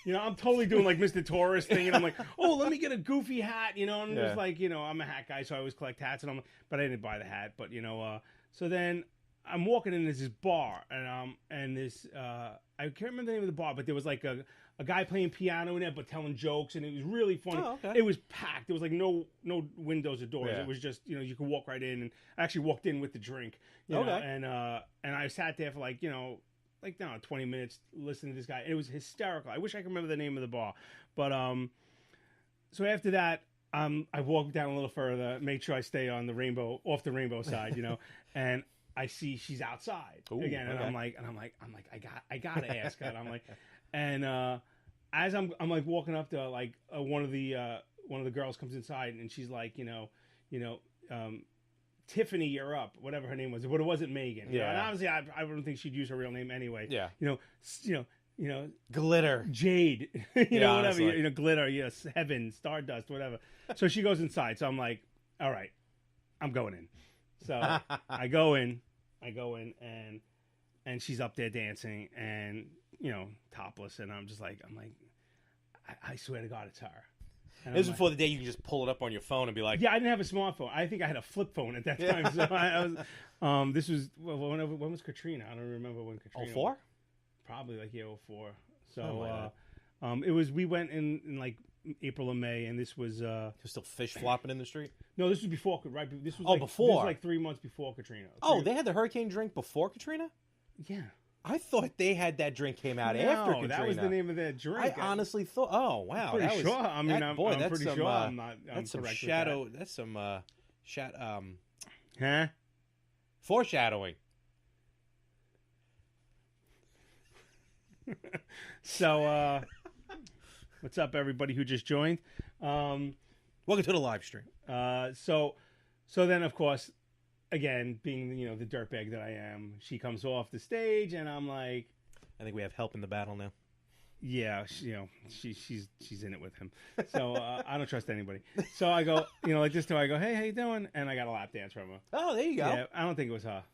I'm totally doing like Mr. Tourist thing, and I'm like, oh, let me get a goofy hat, you know. And there's like, I'm a hat guy, so I always collect hats, and but I didn't buy the hat, but so then. I'm walking in this bar, and this I can't remember the name of the bar, but there was like a guy playing piano in there, but telling jokes, and it was really funny. Oh, okay. It was packed. There was like no windows or doors. Yeah. It was just you could walk right in, and I actually walked in with the drink. You know, and I sat there for like 20 minutes listening to this guy. And it was hysterical. I wish I could remember the name of the bar, but so after that. I walked down a little further, made sure I stay on off the rainbow side, and I see she's outside again, and okay. I'm like, I gotta ask her. And I'm like, and as I'm like walking up to like one of the girls comes inside, and she's like, Tiffany, you're up, whatever her name was, but it wasn't Megan. Yeah. And obviously, I don't think she'd use her real name anyway. Yeah. Glitter, Jade, whatever, honestly. Glitter, yes, heaven, stardust, whatever. So she goes inside. So I'm like, all right, I'm going in. So I go in, and she's up there dancing, and topless, and I'm like, I swear to God, it's her. And this was before the day you can just pull it up on your phone and be like, yeah, I didn't have a smartphone. I think I had a flip phone at that time. So I was, this was when was Katrina? I don't remember when Katrina. 04? Was. Probably like 04. So it was. We went in like April or May, and this was. There's still fish flopping in the street. No, this was before. Right, this was. Before. This was like 3 months before Katrina. They had the hurricane drink before Katrina. Yeah, I thought they had that drink came out after Katrina. That was the name of that drink. I honestly thought. Oh wow, I'm pretty sure. I mean, I'm pretty sure. I'm not. That's some shadow. That's some Huh? Foreshadowing. So, what's up, everybody who just joined? Welcome to the live stream. So then, of course, again, being the dirtbag that I am, she comes off the stage, and I'm like, I think we have help in the battle now. Yeah, she's in it with him. So I don't trust anybody. So I go, like this too. I go, hey, how you doing? And I got a lap dance from her. Oh, there you go. Yeah, I don't think it was her.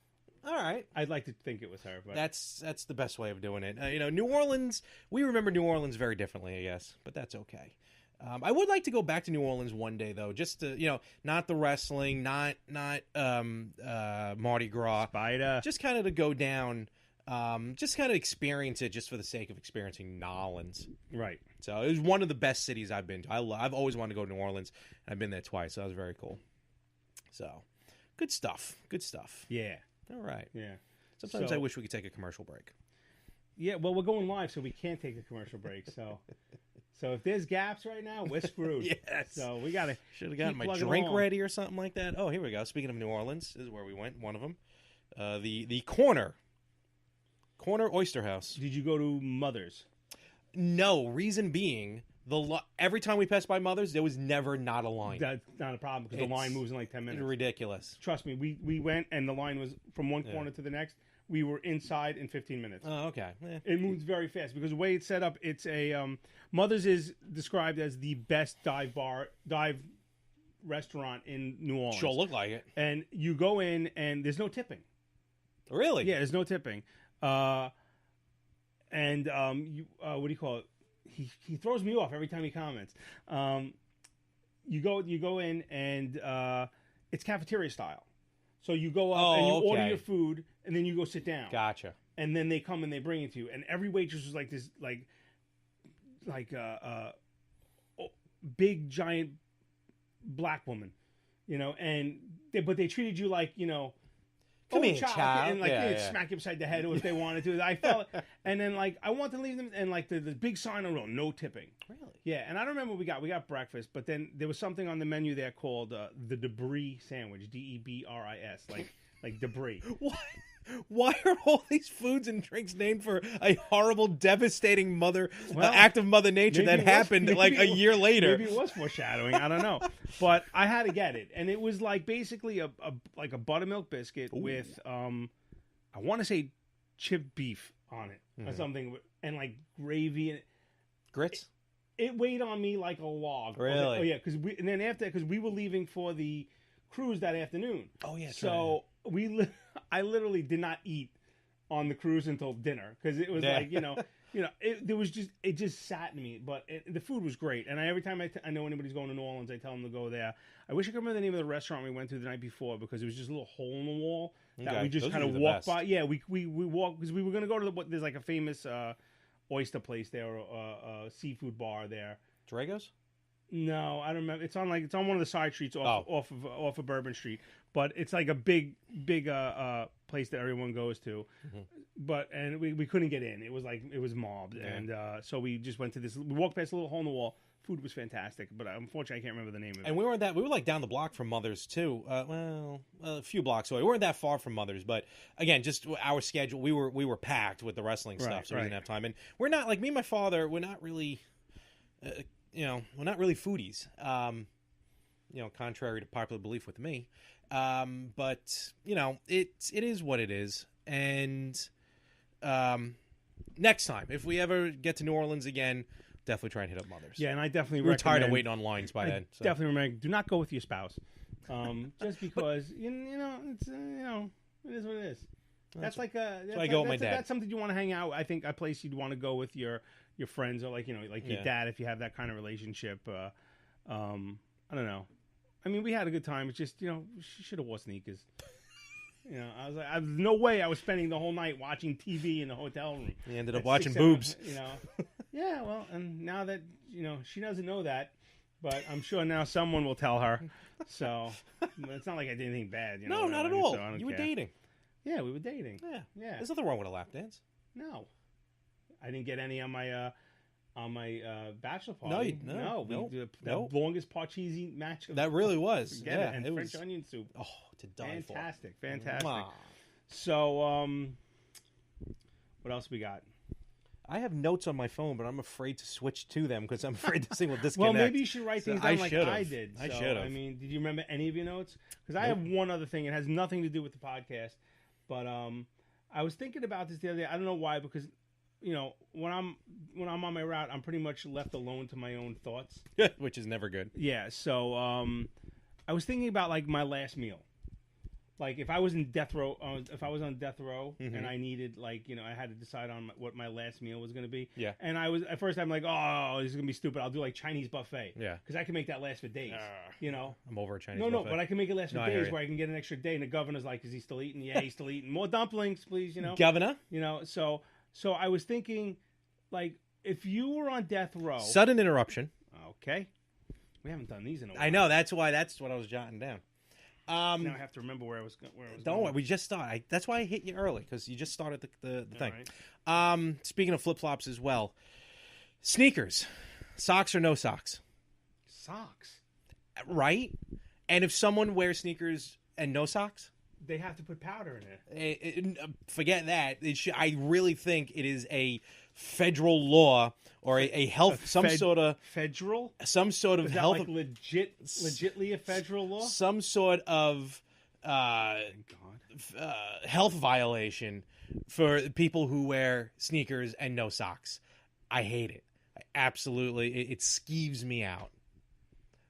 All right. I'd like to think it was her, but that's the best way of doing it. New Orleans, we remember New Orleans very differently, I guess, but that's okay. I would like to go back to New Orleans one day, though, just to, not the wrestling, not Mardi Gras. Spider. Just kind of to go down just kind of experience it just for the sake of experiencing New Orleans. Right. So it was one of the best cities I've been to. I've always wanted to go to New Orleans. I've been there twice, so that was very cool. So, good stuff. Good stuff. Yeah. All right. Yeah. Sometimes I wish we could take a commercial break. Yeah, well, we're going live, so we can't take a commercial break. So if there's gaps right now, we're screwed. Yes. So we got to Should have gotten my drink ready or something like that. Oh, here we go. Speaking of New Orleans, this is where we went, one of them. The Corner Oyster House. Did you go to Mother's? No, reason being, every time we passed by Mother's, there was never not a line. That's not a problem because the line moves in like 10 minutes. Ridiculous. Trust me, we went and the line was from one corner to the next. We were inside in 15 minutes. Oh, okay. It moves very fast because the way it's set up, it's a Mother's is described as the best dive restaurant in New Orleans. Sure, look like it. And you go in and there's no tipping. Really? Yeah, there's no tipping. What do you call it? He throws me off every time he comments. You go in and it's cafeteria style. So you go up and you order your food and then you go sit down. Gotcha. And then they come and they bring it to you. And every waitress was like this, big giant black woman, but they treated you like, come here, child. And they'd smack you upside the head if they wanted to. I felt, and then I want to leave them, and the big sign on the road, no tipping. Really? Yeah, and I don't remember what we got. We got breakfast, but then there was something on the menu there called the debris sandwich, DEBRIS, like debris. What? Why are all these foods and drinks named for a horrible, devastating act of Mother Nature that happened a year later? Maybe it was foreshadowing. I don't know, but I had to get it, and it was basically a buttermilk biscuit with I want to say chipped beef on it or something, and gravy and grits. It weighed on me like a log. Really? Oh yeah, because we were leaving for the cruise that afternoon. Oh yeah. So I literally did not eat on the cruise until dinner because it was it just sat in me. But the food was great, and every time I know anybody's going to New Orleans, I tell them to go there. I wish I could remember the name of the restaurant we went to the night before because it was just a little hole in the wall that we just kind of walked by. Yeah, we walked because we were going to go to there's a famous oyster place there or a seafood bar there. Drago's? No, I don't remember. It's on one of the side streets off of Bourbon Street, but it's like a big place that everyone goes to. Mm-hmm. We couldn't get in. It was mobbed, and so we just went to this. We walked past a little hole in the wall. Food was fantastic, but unfortunately, I can't remember the name of it. And we were down the block from Mother's too. A few blocks away. We weren't that far from Mother's, but again, just our schedule. We were packed with the wrestling stuff, so we didn't have time. And we're not me and my father. We're not really. We're not really foodies, contrary to popular belief with me. But it is what it is. And next time, if we ever get to New Orleans again, definitely try and hit up Mother's. Yeah, and I definitely we're tired of waiting on lines by then. So. Definitely recommend. Do not go with your spouse, just because it's it is what it is. That's like I go with my dad. That's something you want to hang out. I think a place you'd want to go with your friends or your dad if you have that kind of relationship. I don't know. I mean, we had a good time. It's just she should have wore sneakers. I was like, no way I was spending the whole night watching TV in the hotel room. You ended up watching boobs. Yeah. Well, and now that she doesn't know that, but I'm sure now someone will tell her. So it's not like I did anything bad. No, not at all. So you were dating. Yeah, we were dating. Yeah. There's nothing wrong with a lap dance. No, I didn't get any on my bachelor party. No. The longest parcheesi match. That really was. Forget it. And French onion soup. Oh, to die for. Fantastic. Wow. So, what else we got? I have notes on my phone, but I'm afraid to switch to them because I'm afraid this thing will disconnect. Well, maybe you should write things down like I did. I should have. I mean, did you remember any of your notes? Because I have one other thing. It has nothing to do with the podcast, but I was thinking about this the other day. I don't know why, because when I'm on my route, I'm pretty much left alone to my own thoughts, which is never good. Yeah. So I was thinking about my last meal. like if I was in death row, if I was on death row Mhm. and I needed like I had to decide on what my last meal was going to be. Yeah. And I was at first I'm like, oh, this is going to be stupid. I'll do like Chinese buffet. Yeah. Because I can make that last for days. I'm over a Chinese No, buffet. but I can make it last for No, I hear days you. where I can get an extra day. And the governor's like, is he still eating? Yeah, he's still eating. More dumplings, please. Governor? So I was thinking, like, if you were on death row. Sudden interruption. Okay. We haven't done these in a while. I know. That's what I was jotting down. Now I have to remember where I was going. Don't worry. We just started. That's why I hit you early, because you just started the thing. Right. Speaking of flip-flops as well. Sneakers. Socks or no socks? Socks. Right? And if someone wears sneakers and no socks? They have to put powder in it. Forget that. I really think it is a federal law or a health federal some sort of is that health like legitly a federal law. Some sort of health violation for people who wear sneakers and no socks. I hate it. It skeeves me out.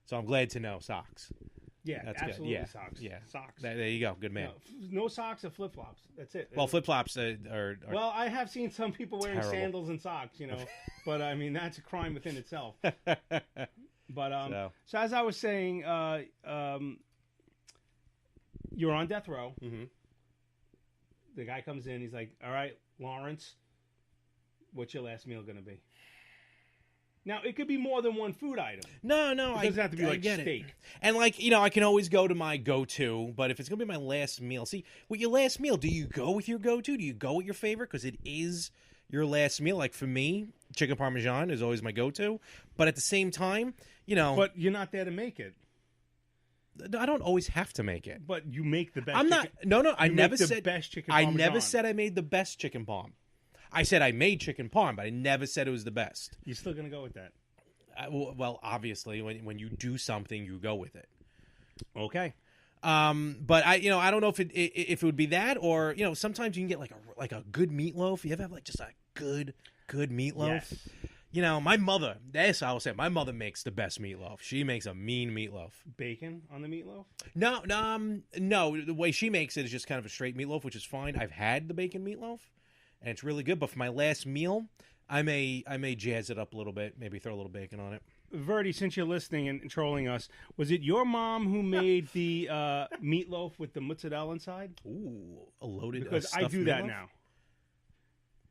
So I'm glad to know socks. Yeah, that's absolutely. Good. Yeah, Socks. Yeah, socks. There you go. Good man. No socks or flip flops. That's it. Well, flip flops are. Well, I have seen some people wearing terrible. sandals and socks, but I mean that's a crime within itself. But so as I was saying, you're on death row. Mm-hmm. The guy comes in. He's like, "All right, Lawrence, what's your last meal going to be?" Now, it could be more than one food item. No, it doesn't have to be like get steak. It. And I can always go to my go-to, but if it's going to be my last meal, see, with your last meal, do you go with your go-to? Do you go with your favorite? Because it is your last meal. Like for me, chicken parmesan is always my go-to. But at the same time, But you're not there to make it. I don't always have to make it. But you make the best I'm not. No, I never said best chicken I parmesan. never said I made the best chicken parm. I said I made chicken parm, but I never said it was the best. You're still going to go with that? Well, obviously, when you do something, you go with it. Okay. But I don't know if it would be that, or sometimes you can get like a good meatloaf. You ever have like just a good meatloaf? Yes. My mother. That's I will say. My mother makes the best meatloaf. She makes a mean meatloaf. Bacon on the meatloaf? No. The way she makes it is just kind of a straight meatloaf, which is fine. I've had the bacon meatloaf, and it's really good. But for my last meal, I may jazz it up a little bit. Maybe throw a little bacon on it. Verdi, since you're listening and trolling us, was it your mom who made the meatloaf with the mozzarella inside? Ooh, a loaded. Because I do that now.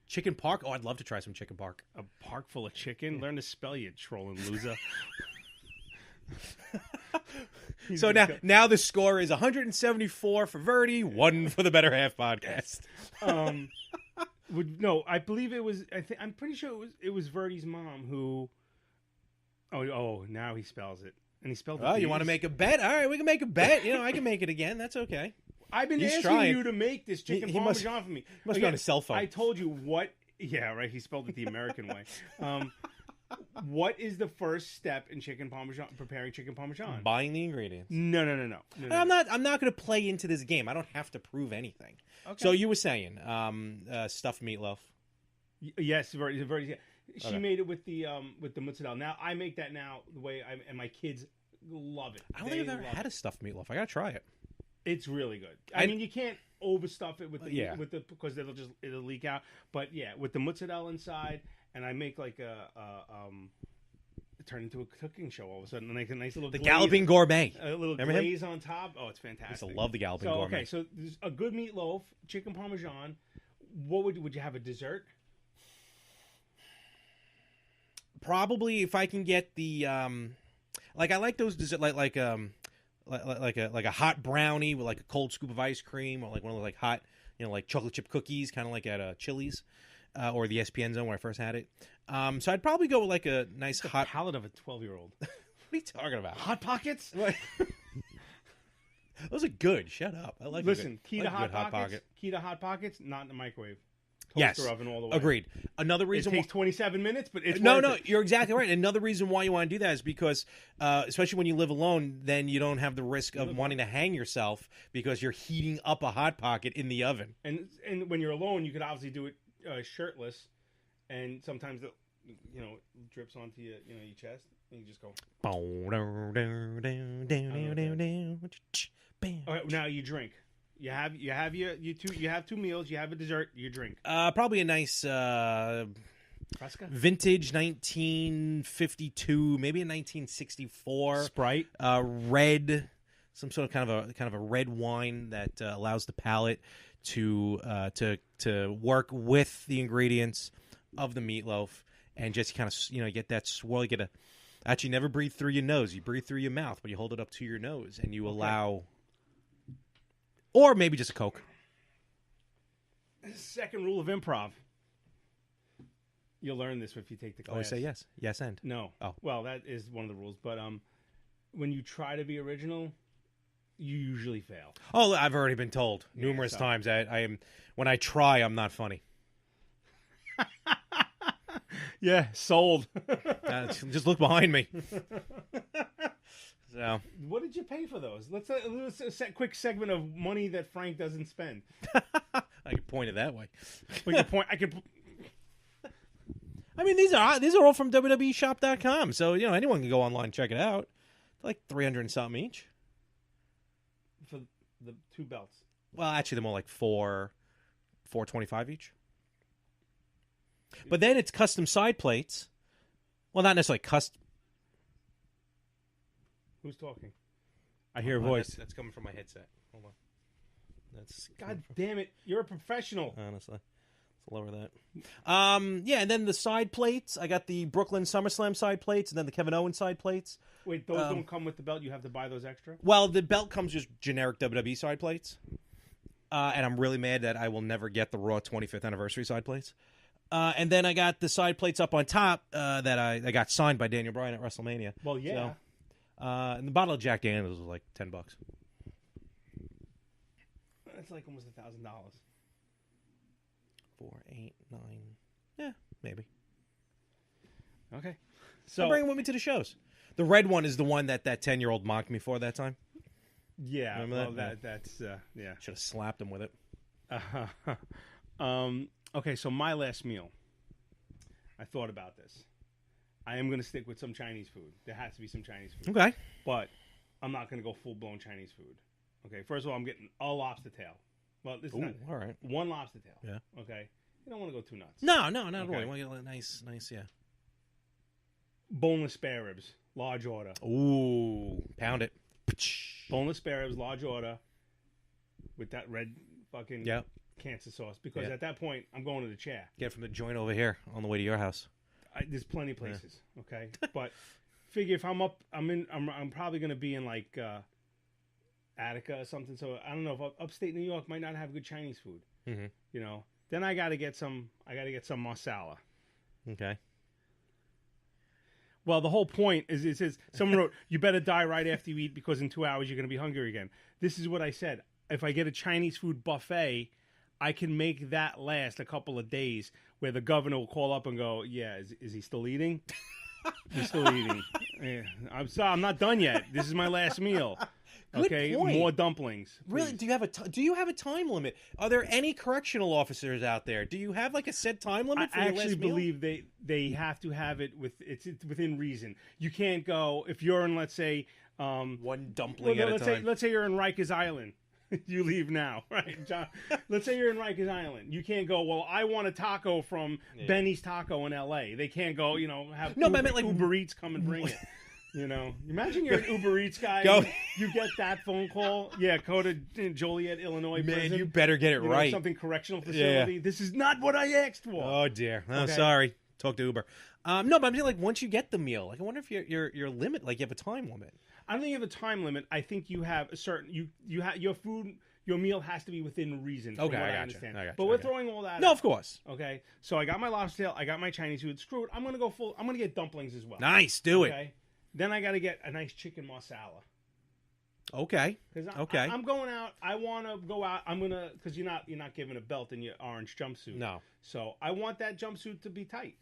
Chicken park? Oh, I'd love to try some chicken park. A park full of chicken? Learn to spell, you trolling loser. So now the score is 174 for Verdi, 1 for the Better Half podcast. No, I believe it was. I'm pretty sure it was Verdi's mom who. Oh, now he spells it, and he spelled it. Oh, you want to make a bet? All right, we can make a bet. I can make it again. That's okay. I've been asking you to make this chicken parmesan for me. He must be on his cell phone. I told you what. Yeah, right. He spelled it the American way. What is the first step in preparing chicken parmesan? Buying the ingredients. No. I'm not going to play into this game. I don't have to prove anything. Okay. So you were saying stuffed meatloaf. Yes, Verdi. She made it with the mozzarella. Now I make that now the way and my kids love it. I don't think I've ever had a stuffed meatloaf. I got to try it. It's really good. I mean, you can't overstuff it with the because it'll leak out. But yeah, with the mozzarella inside, and I make like it turned into a cooking show all of a sudden. Like a nice little Galloping Gourmet. A little Remember glaze him? on top. Oh, it's fantastic. I used to love the Galloping Gourmet. Okay, so there's a good meatloaf, chicken parmesan. What would you have a dessert? Probably if I can get the like I like those dessert like a hot brownie with like a cold scoop of ice cream, or like one of those like hot like chocolate chip cookies, kind of like at Chili's or the SPN Zone where I first had it. So I'd probably go with like a nice hot palate of a 12-year-old. What are you talking about? Hot Pockets? Those are good. Shut up. I like. Listen, key to Hot Pockets. Key to Hot Pockets, not in the microwave. Toaster oven all the way. Agreed. Another reason it takes 27 minutes, but it's no, you're exactly right. Another reason why you want to do that is because, especially when you live alone, then you don't have the risk of wanting to hang yourself because you're heating up a Hot Pocket in the oven. And when you're alone, you could obviously do it shirtless, and sometimes it drips onto your chest, and you just go. All right, now you drink. You have two meals. You have a dessert. You drink. Probably a nice Fresca? vintage 1952, maybe a 1964 Sprite. Red, some sort of kind of a red wine that allows the palate to work with the ingredients of the meatloaf and just kind of get that swirl. You get actually never breathe through your nose. You breathe through your mouth, but you hold it up to your nose and you allow, or maybe just a Coke. Second rule of improv. You'll learn this if you take the class. Always say yes. Yes and. No. Oh. Well, that is one of the rules. But when you try to be original, you usually fail. Oh, I've already been told numerous times. I am when I try, I'm not funny. Yeah, sold. Just look behind me. So, what did you pay for those? Let's a quick segment of money that Frank doesn't spend. I could point it that way. But your point, I could. I mean, these are all from WWEshop.com, so anyone can go online and check it out. They're like 300 and something each For the two belts. Well, actually, they're more like $425 each. But then it's custom side plates. Well, not necessarily custom. Who's talking? I hear a voice. That's coming from my headset. Hold on. God damn it! You're a professional. Honestly. Lower that. Yeah, and then the side plates. I got the Brooklyn SummerSlam side plates, and then the Kevin Owens side plates. Wait, those don't come with the belt. You have to buy those extra. Well, the belt comes just generic WWE side plates, and I'm really mad that I will never get the Raw 25th anniversary side plates. And then I got the side plates up on top that I got signed by Daniel Bryan at WrestleMania. Well, yeah. So, and the bottle of Jack Daniels was like $10. That's like almost $1,000. 4, 8, 9. Yeah, maybe. Okay. So bring it with me to the shows. The red one is the one that 10-year-old mocked me for that time. Yeah. Remember that? That's yeah. Should have slapped him with it. Okay, so my last meal. I thought about this. I am going to stick with some Chinese food. There has to be some Chinese food. Okay. But I'm not going to go full-blown Chinese food. Okay, first of all, I'm getting a lobster tail. Well, this is not all right. one lobster tail. Yeah. Okay. You don't want to go too nuts. No, not Okay. really. I want to get a nice, yeah. Boneless spare ribs, large order. Ooh, pound it. Boneless spare ribs, large order, with that red fucking cancer sauce. Because at that point, I'm going to the chair. Get it from the joint over here on the way to your house. There's plenty of places. Okay, but figure if I'm up, I'm probably going to be in like Attica or something. So I don't know if upstate New York might not have good Chinese food. Mm-hmm. Then I got to get some. I got to get some marsala. Okay. Well, the whole point is it says someone wrote, "You better die right after you eat because in 2 hours you're going to be hungry again." This is what I said. If I get a Chinese food buffet, I can make that last a couple of days. Where the governor will call up and go, "Yeah, is he still eating? He's still eating. Yeah, I'm sorry, I'm not done yet. This is my last meal." Good point. More dumplings. Please. Really? Do you have a time limit? Are there any correctional officers out there? Do you have like a set time limit for your last meal? I actually believe they have to have it it's within reason. You can't go if you're in, let's say, one dumpling at a time. Let's say you're in Rikers Island. You leave now, right, John? Let's say you're in Rikers Island. You can't go, well, I want a taco from Benny's Taco in L.A. They can't go, have but I meant like Uber Eats come and bring it. Imagine you're an Uber Eats guy. You get that phone call. Yeah, go to Joliet, Illinois. Man, prison. you better get it right. Something correctional facility. Yeah. This is not what I asked for. Oh dear. Oh, okay. Sorry. Talk to Uber. No, but I'm saying like once you get the meal, like I wonder if your limit, like you have a time limit. I don't think you have a time limit. I think you have a certain you have your food. Your meal has to be within reason. Okay, I understand. But we're throwing all that. No, out. Of course. Okay, so I got my lobster tail. I got my Chinese food. Screw it. I'm gonna go full. I'm gonna get dumplings as well. Nice. Do it. Then I got to get a nice chicken marsala. Okay. Okay. I'm going out. I want to go out. I'm gonna because you're not given a belt in your orange jumpsuit. No. So I want that jumpsuit to be tight.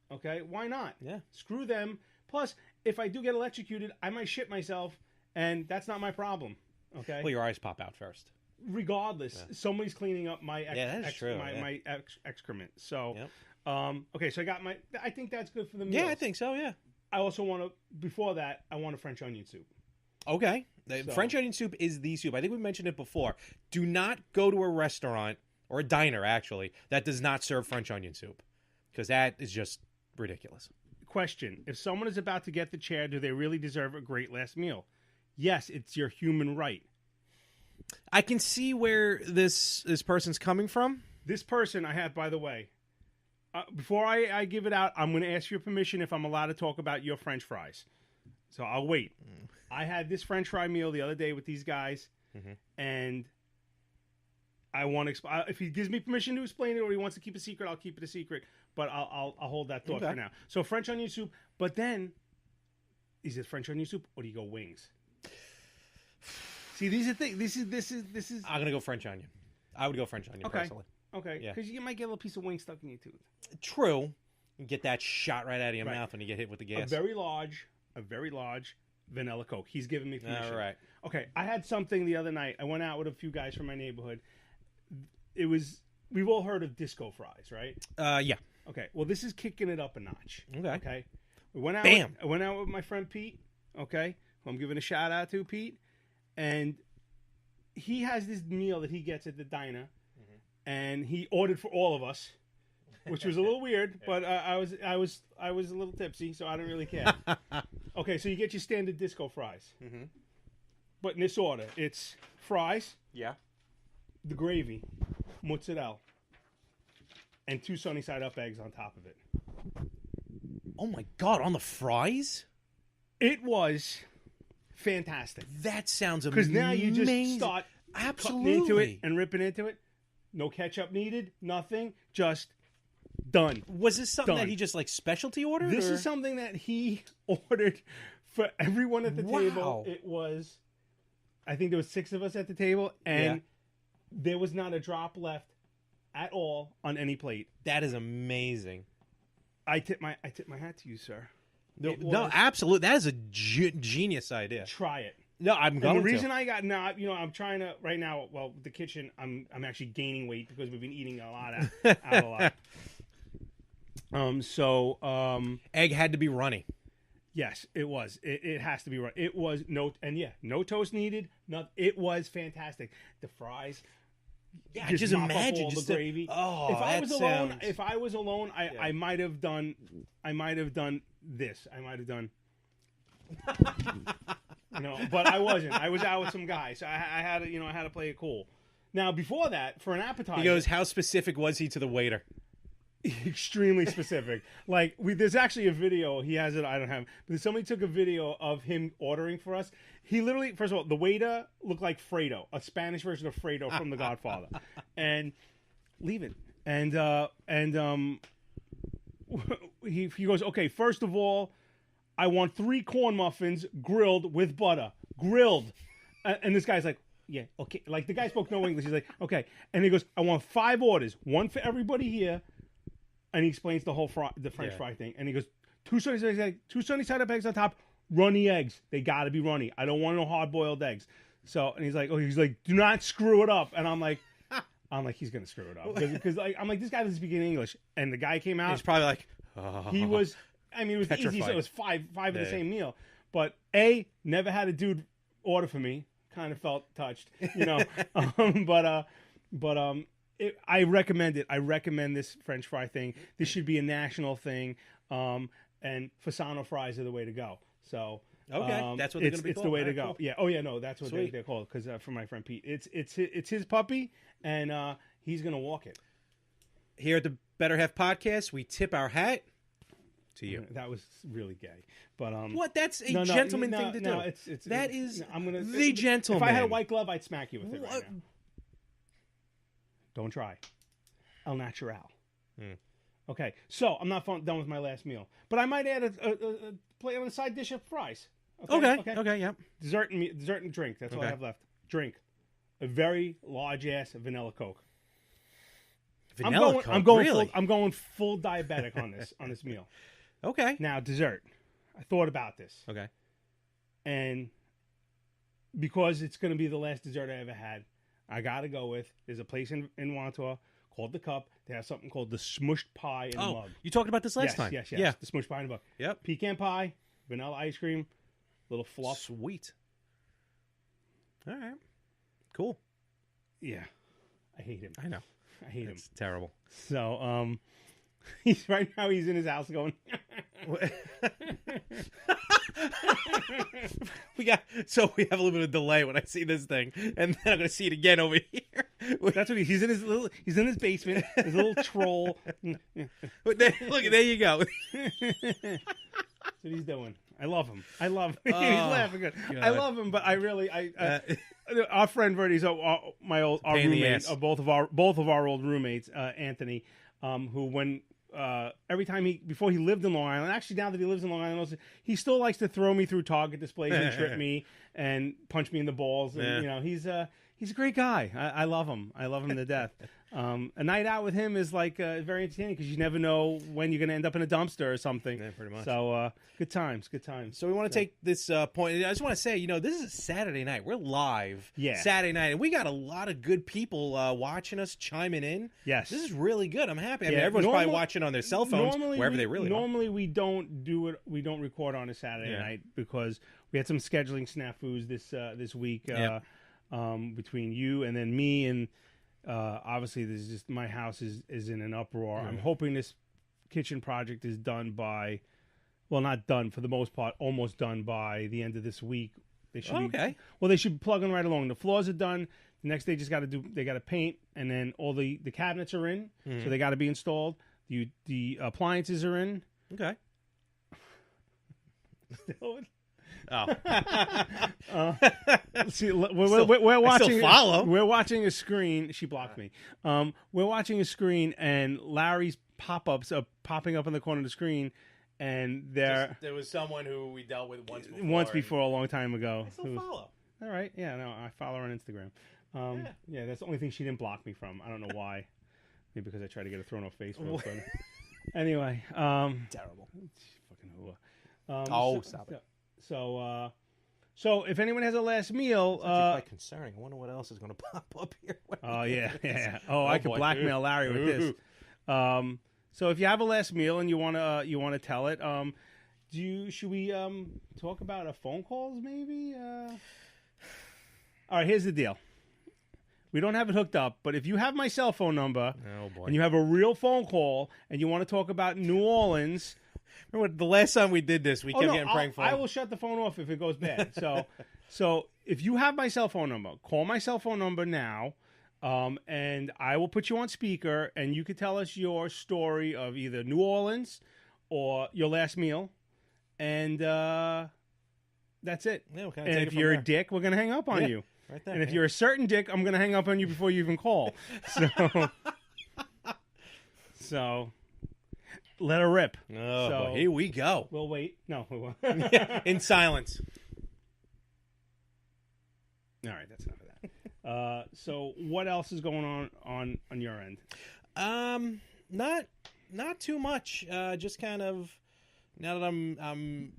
Okay. Why not? Yeah. Screw them. Plus, if I do get electrocuted, I might shit myself, and that's not my problem. Okay. Well, your eyes pop out first. Regardless, somebody's cleaning up my my excrement. So, okay. So I got my. I think that's good for the meals. Yeah, I think so. Yeah. I also want to. Before that, I want a French onion soup. Okay. French onion soup is the soup. I think we mentioned it before. Do not go to a restaurant or a diner, actually, that does not serve French onion soup, because that is just ridiculous. Question: if someone is about to get the chair, do they really deserve a great last meal? Yes, it's your human right. I can see where this person's coming from. This person I have, by the way, before I give it out, I'm going to ask your permission if I'm allowed to talk about your French fries. So I'll wait. I had this French fry meal the other day with these guys, and I want to. If he gives me permission to explain it, or he wants to keep it a secret, I'll keep it a secret. But I'll hold that thought for now. So French onion soup, but then is it French onion soup or do you go wings? See, these are things. This is. I'm gonna go French onion. I would go French onion personally. Okay, because you might get a little piece of wing stuck in your tooth. True, you get that shot right out of your mouth when you get hit with the gas. A very large vanilla Coke. He's giving me permission. All right. Okay, I had something the other night. I went out with a few guys from my neighborhood. We've all heard of disco fries, right? Yeah. Okay. Well, this is kicking it up a notch. Okay. We went out. Bam. I went out with my friend Pete. Okay. Who I'm giving a shout out to, Pete. And he has this meal that he gets at the diner, and he ordered for all of us, which was a little weird. But I was a little tipsy, so I didn't really care. Okay, so you get your standard disco fries, but in this order, it's fries, the gravy, mozzarella, and 2 sunny side up eggs on top of it. Oh my God! On the fries? It was fantastic. That sounds Because amazing. now you just start cutting into it and ripping into it. No ketchup needed. Nothing. Just done. Was this something that he just specialty ordered? This is something that he ordered for everyone at the table. It was, I think there was 6 of us at the table, and there was not a drop left at all on any plate. That is amazing. I tip my hat to you, sir. No, absolutely. That is a genius idea. Try it. No, I'm going to. The reason I got I'm trying to right now. Well, the kitchen, I'm actually gaining weight because we've been eating a lot out a lot. Egg had to be runny. Yes, it was. It has to be right. It was no toast needed. It was fantastic. The fries. Yeah, just imagine all just the gravy. If I was alone, I might have done this. I might have done. But I wasn't. I was out with some guys. So I had to play it cool. Now before that, for an appetizer, he goes, how specific was he to the waiter? Extremely specific. There's actually a video. He has it. I don't have it. But somebody took a video of him ordering for us. He literally, first of all, the waiter looked like Fredo, a Spanish version of Fredo from The Godfather. And leave it. And he goes, okay, first of all, I want 3 corn muffins grilled with butter. Grilled. And this guy's like, yeah, okay. The guy spoke no English. He's like, okay. And he goes, I want 5 orders. 1 for everybody here. And he explains the whole the French fry thing. And he goes, 2 sunny side up eggs on top, runny eggs. They got to be runny. I don't want no hard-boiled eggs. So, and he's like, do not screw it up. And I'm like, he's going to screw it up. Because I'm like, this guy doesn't speak English. And the guy came out. He's probably like, he was, it was easy. So it was five of the same meal. But never had a dude order for me. Kind of felt touched, I recommend it. I recommend this French fry thing. This should be a national thing. And Fasano fries are the way to go. So okay, that's what they're going to be called. It's the way to go. Cool. Yeah. Oh yeah. No, that's what they're called. Because for my friend Pete, it's his puppy, and he's going to walk it. Here at the Better Half Podcast, we tip our hat to you. That was really gay. But what? That's a gentleman thing to do. I'm gonna the gentleman. If I had a white glove, I'd smack you with it right now. Don't try. El natural. Okay, so I'm not done with my last meal, but I might add a plate on the side dish of fries. Okay. Yep. Dessert and drink. That's all I have left. Drink a very large ass vanilla Coke. Coke. I'm going full diabetic on this meal. Okay. Now dessert. I thought about this. Okay. And because it's going to be the last dessert I ever had, I got to go with, there's a place in Wantua called The Cup. They have something called the smushed pie in a mug. You talked about this last time. Yes. Yeah. The smushed pie in a mug. Yep. Pecan pie, vanilla ice cream, little fluff. Sweet. All right. Cool. Yeah, I hate him. I know. I hate him. It's terrible. So, he's right now. He's in his house going. We have a little bit of delay when I see this thing, and then I'm going to see it again over here. That's what he's in his basement. His little troll. Look, there you go. That's what he's doing. I love him. He's laughing good. God. I love him, but our friend Verdi's our roommate, both of our old roommates, Anthony, who when every time before he lived in Long Island, actually now that he lives in Long Island, he still likes to throw me through Target displays and trip me and punch me in the balls. And, he's a great guy. I love him. I love him to death. A night out with him is like very entertaining because you never know when you're going to end up in a dumpster or something. Yeah, pretty much. So good times. So we want to take this point. I just want to say, this is a Saturday night. We're live Saturday night, and we got a lot of good people watching us, chiming in. Yes. This is really good. I'm happy. I mean, everyone's probably watching on their cell phones, wherever they really are. Normally we don't do it. We don't record on a Saturday night because we had some scheduling snafus this week between you and then me and. Obviously, there's just my house is in an uproar. I'm hoping this kitchen project is done by, well, not done for the most part, almost done by the end of this week. They should they should be plugging right along. The floors are done. The next they just got to paint, and then all the cabinets are in, so they got to be installed. The appliances are in. Okay. See, we're watching. Follow. We're watching a screen. She blocked me. We're watching a screen, and Larry's pop-ups are popping up in the corner of the screen, and there was someone who we dealt with once before a long time ago. I still follow. All right, yeah, no, I follow her on Instagram. Yeah, that's the only thing she didn't block me from. I don't know why. Maybe because I tried to get her thrown off Facebook. But anyway, terrible. Fucking whore. Stop it. So if anyone has a last meal, quite concerning. I wonder what else is going to pop up here. Yeah. I could blackmail Larry with this. So if you have a last meal and you want to tell it, should we talk about phone calls maybe? All right, here's the deal. We don't have it hooked up, but if you have my cell phone number and you have a real phone call and you want to talk about New Orleans. Remember the last time we did this, we kept getting prank phone. I will shut the phone off if it goes bad. So if you have my cell phone number, call my cell phone number now, and I will put you on speaker, and you can tell us your story of either New Orleans or your last meal, and that's it. Yeah, and if you're a dick, we're going to hang up on you. Right there, and if you're a certain dick, I'm going to hang up on you before you even call. So let her rip. Oh, so, here we go. We'll wait. No, we won't. In silence. All right, that's enough of that. So what else is going on your end? Not too much. Just kind of now that I'm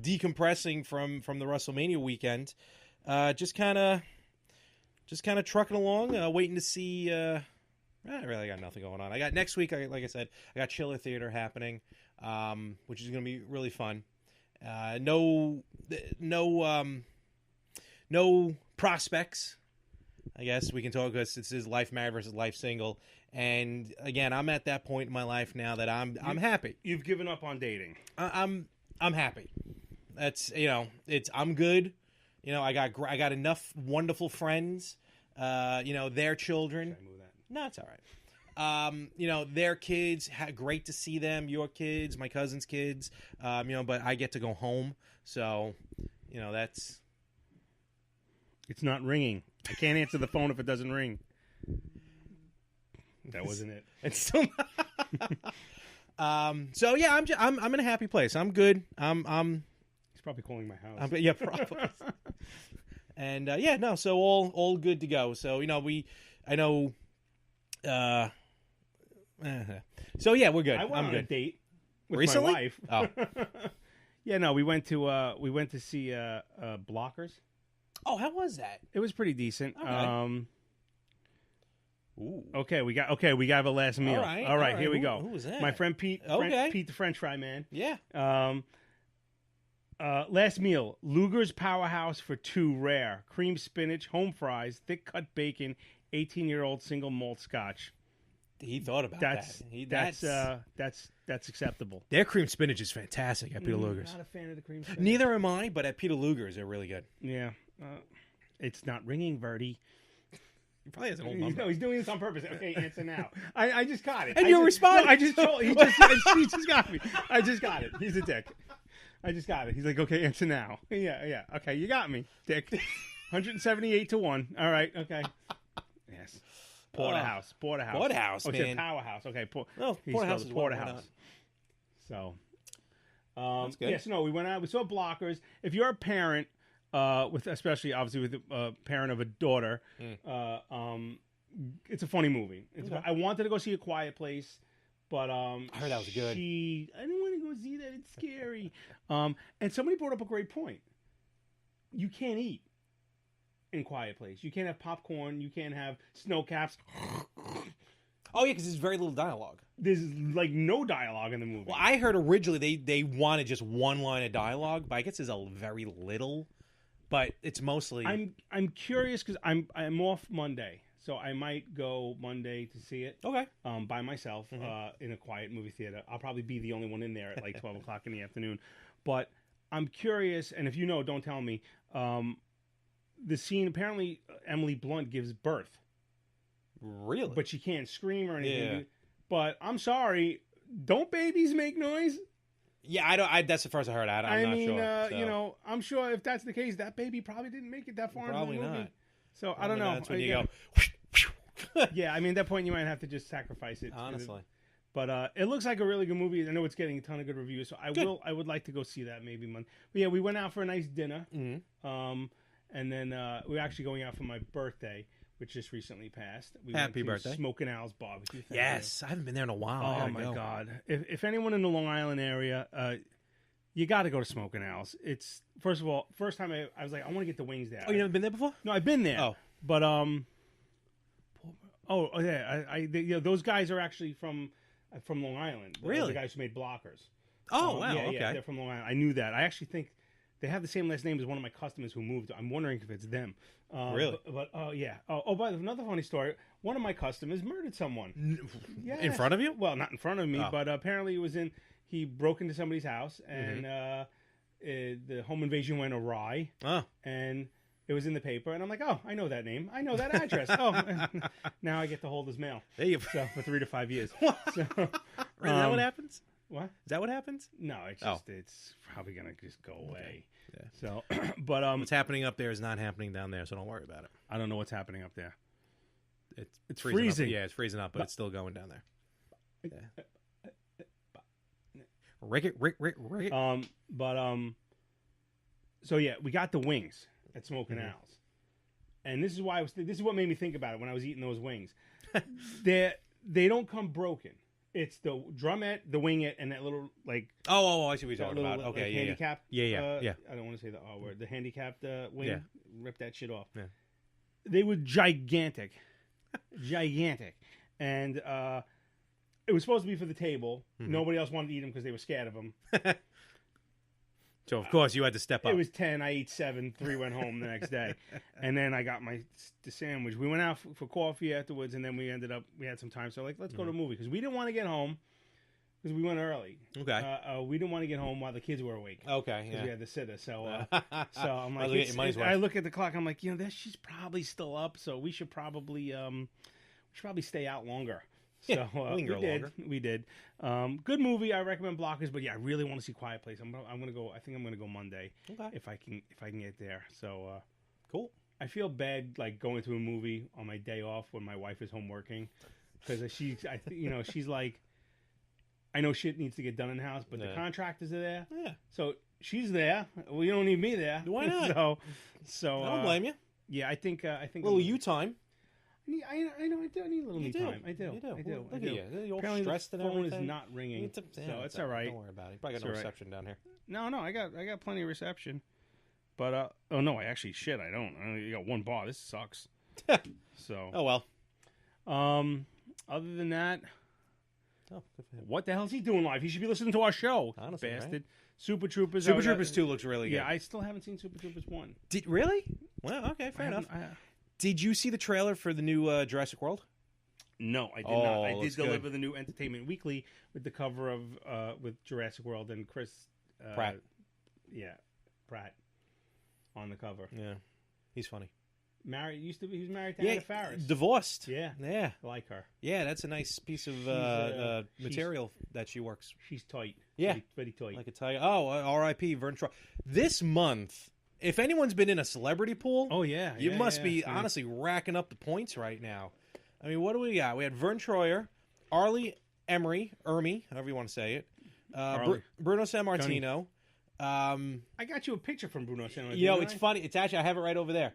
decompressing from the WrestleMania weekend. Just kind of trucking along, waiting to see. I really got nothing going on. I got next week. Like I said, I got Chiller Theater happening, which is going to be really fun. No prospects. I guess we can talk because this is life married versus life single. And again, I'm at that point in my life now that I'm happy. You've given up on dating. I'm happy. That's I'm good. I got enough wonderful friends. Their children. Should I move that? No, it's all right. Their kids, great to see them. Your kids, my cousin's kids. But I get to go home, so that's. It's not ringing. I can't answer the phone if it doesn't ring. That wasn't it. It's still. So yeah, I'm in a happy place. I'm good. He's probably calling my house. Yeah, probably. And so all good to go. So I know. So yeah, we're good. I went I'm on good. a date with Recently? my wife. Oh. Yeah, no, we went to see Blockers. Oh, how was that? It was pretty decent. Okay. Ooh. Okay, we got a last meal. All right, here we go. Who was that? My friend Pete. Okay. Pete the French fry man. Yeah. Last meal: Luger's Powerhouse for two, rare, cream spinach, home fries, thick cut bacon, 18-year-old single malt Scotch. He thought about that. That's acceptable. Their cream spinach is fantastic at Peter Luger's. Not a fan of the cream spinach. Neither am I, but at Peter Luger's, they're really good. Yeah, it's not ringing, Verdi. He probably has an old number. No, he's doing this on purpose. Okay, answer now. I just got it. And you're responding. No, I just told. He just got me. I just got it. He's a dick. I just got it. He's like, okay, answer now. Yeah. Okay, you got me, dick. 178-1. All right. Okay. Yes. Porterhouse. Porterhouse, oh, man. It's Powerhouse. Okay. Porterhouse is Porterhouse. So. That's good. Yes. No. We went out. We saw Blockers. If you're a parent, especially obviously with a parent of a daughter, it's a funny movie. I wanted to go see A Quiet Place. But I heard that was good. I didn't want to go see that. It's scary. And somebody brought up a great point. You can't eat in Quiet Place. You can't have popcorn. You can't have snow caps. Oh yeah, because there's very little dialogue. There's like no dialogue in the movie. Well, I heard originally they wanted just one line of dialogue, but I guess there's a very little. But it's mostly. I'm curious because I'm off Monday. So I might go Monday to see it. Okay. By myself in a quiet movie theater. I'll probably be the only one in there at like 12 o'clock in the afternoon. But I'm curious, and if you know, don't tell me. The scene, apparently Emily Blunt gives birth. Really? But she can't scream or anything. Yeah. But I'm sorry, don't babies make noise? Yeah, I don't. That's the first I heard. I'm not sure. You know, I'm sure if that's the case, that baby probably didn't make it that far probably into the movie. not. So I don't know. That's when you go. Yeah, I mean, at that point you might have to just sacrifice it. Honestly. But it looks like a really good movie. I know it's getting a ton of good reviews, so I would like to go see that maybe Monday. But yeah, we went out for a nice dinner. Mm-hmm. And then we're actually going out for my birthday, which just recently passed. Happy birthday. Smoking Owl's Barbecue. Yes, I haven't been there in a while. Oh my God. If anyone in the Long Island area, you got to go to Smoking Owl's. It's, first of all, first time I was like, I want to get the wings there. Oh, you never been there before? No, I've been there. Oh. But, yeah, those guys are actually from Long Island. Really? The guys who made Blockers. Oh, wow, okay. Yeah, they're from Long Island. I knew that. I actually think they have the same last name as one of my customers who moved. I'm wondering if it's them. Really? But yeah. But another funny story. One of my customers murdered someone. Yeah. In front of you? Well, not in front of me, but apparently he broke into somebody's house, and the home invasion went awry. Oh. And it was in the paper, and I'm like, oh, I know that name. I know that address. Now I get to hold his mail. There you go. For 3 to 5 years. So, is that what happens? What? Is that what happens? No, it's probably gonna just go away. Yeah. So, but what's happening up there is not happening down there, so don't worry about it. I don't know what's happening up there. It's freezing. Yeah, it's freezing up, but it's still going down there. Yeah. Rick. So yeah, we got the wings at Smoking Owl's, and this is why this is what made me think about it when I was eating those wings. They don't come broken. It's the drumette, the wingette, and that little like. Oh! I see what you're talking about. Okay, like, handicapped. Yeah. I don't want to say the R word. The handicapped wing. Yeah. Rip that shit off. Yeah. They were gigantic, and it was supposed to be for the table. Mm-hmm. Nobody else wanted to eat them because they were scared of them. So of course you had to step up. It was 10. I ate 7. 3 went home the next day, and then I got the sandwich. We went out for coffee afterwards, and then we had some time. So let's go to a movie because we didn't want to get home because we went early. Okay. We didn't want to get home while the kids were awake. Okay. Because yeah. we had the sitter. So I'm like, I look at the clock. I'm like, she's probably still up. So we should probably stay out longer. So we did. Good movie. I recommend Blockers, but yeah, I really want to see Quiet Place. I'm gonna go. I think I'm gonna go Monday. Okay. If I can get there. So cool. I feel bad like going to a movie on my day off when my wife is home working because she's like, I know shit needs to get done in the house, but the contractors are there. Yeah. So she's there. Well, you don't need me there. Why not? So I don't blame you. Yeah, I think a little you time. I know. I do. I need a little me time. I do. Look at you. You're all apparently stressed and everything. everything. The phone is not ringing, so it's all right. Don't worry about it. You probably got no reception down here. No, I got plenty of reception. But I don't. I don't. You got one bar. This sucks. So. Oh well. Other than that, what the hell is he doing live? He should be listening to our show. Honestly, bastard. Right? Super Troopers. Super Troopers 2 looks really good. Yeah, I still haven't seen Super Troopers 1. Really? Well, okay, fair enough. Did you see the trailer for the new Jurassic World? No, I did not. I did deliver the new Entertainment Weekly with the cover of with Jurassic World and Chris Pratt. Yeah, Pratt on the cover. Yeah, he's funny. He was married to Anna Faris. Divorced. Yeah. I like her. Yeah, that's a nice piece of material that she works. She's tight. Yeah, very tight. Like I tell you. Oh, R.I.P. Vern Troyer. This month, if anyone's been in a celebrity pool, you must be honestly racking up the points right now. I mean, what do we got? We had Vern Troyer, Arlie Emery, however you want to say it, Bruno Sammartino. I got you a picture from Bruno Sammartino. You know, it's funny. It's actually, I have it right over there.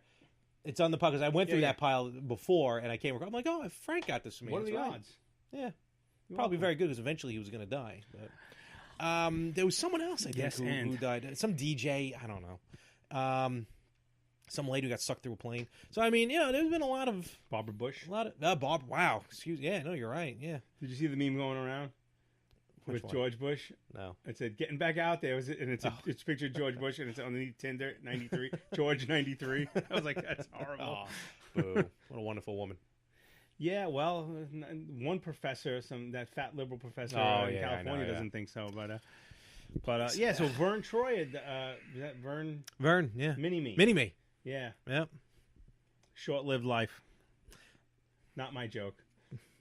It's on the pile because I went through that pile before and I came across. I'm like, oh, Frank got this for me. What are the odds? Yeah, probably very good because eventually he was going to die. But there was someone else I think who died. Some DJ, I don't know. Some lady who got sucked through a plane. So I mean, there's been a lot of Barbara Bush. A lot of Bob. Wow, excuse. Yeah, no, you're right. Yeah. Did you see the meme going around? With George Bush? No. It said, getting back out there. And it's a picture of George Bush, and it's underneath Tinder, 93, George 93. I was like, that's horrible. Oh, boo. What a wonderful woman. Yeah, well, one professor, that fat liberal professor in California doesn't think so. But so Vern Troyer, is that Vern? Vern, yeah. Mini-Me. Yeah. Yep. Short-lived life. Not my joke.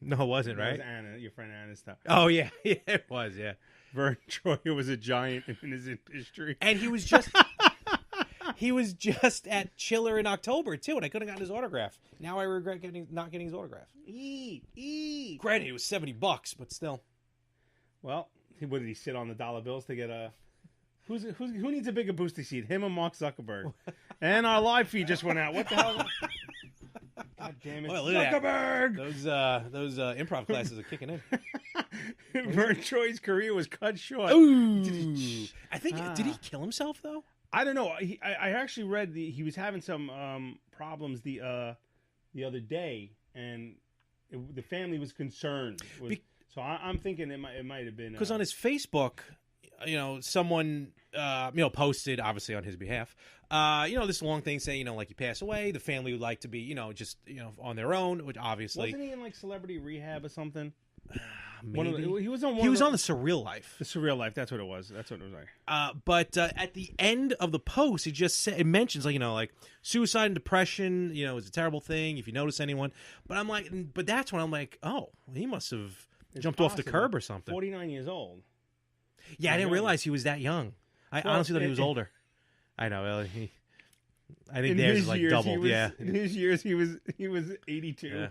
No, it wasn't, right? It was Anna, your friend Anna's stuff. Oh, yeah. Yeah, it was, yeah. Vern Troyer was a giant in his history. And he was just... he was just at Chiller in October, too, and I could have gotten his autograph. Now I regret not getting his autograph. Granted, it was $70, but still. Well, what did he sit on the dollar bills to get a... Who needs a bigger booster seat, him or Mark Zuckerberg? And our live feed just went out. What the hell? God damn it, Zuckerberg! Those improv classes are kicking in. Vern Troyer's career was cut short. Ooh. I think did he kill himself though? I don't know. I actually read he was having some problems the other day, and the family was concerned. So I'm thinking it might have been because on his Facebook, someone posted obviously on his behalf, this long thing saying like he passed away. The family would like to be just on their own, which obviously wasn't he in like celebrity rehab or something. Maybe. He was on the Surreal Life. The Surreal Life. That's what it was. Like. But at the end of the post, it mentions like suicide and depression. Is a terrible thing if you notice anyone. But I'm like, that's when I'm like, oh, he must have jumped off the curb or something. 49 years old. Yeah, I didn't realize he was that young. I honestly thought he was older. I know. I think theirs is like doubled. In his years, he was 82. Yeah.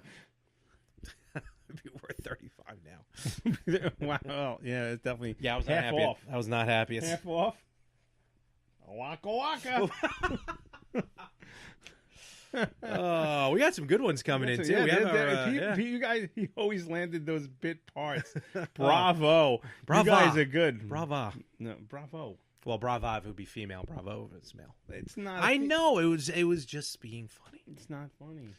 We're 35 now. Wow. Well, yeah, it's definitely. Yeah, I was not happy. Off. I was not happy. Half off. Waka waka. Oh, we got some good ones coming in too. You guys, he always landed those bit parts. Bravo. Bravo. You guys are good. Bravo. No, bravo. Well, bravo would be female. Bravo if it's male. It's not. I know it was just being funny. It's not funny.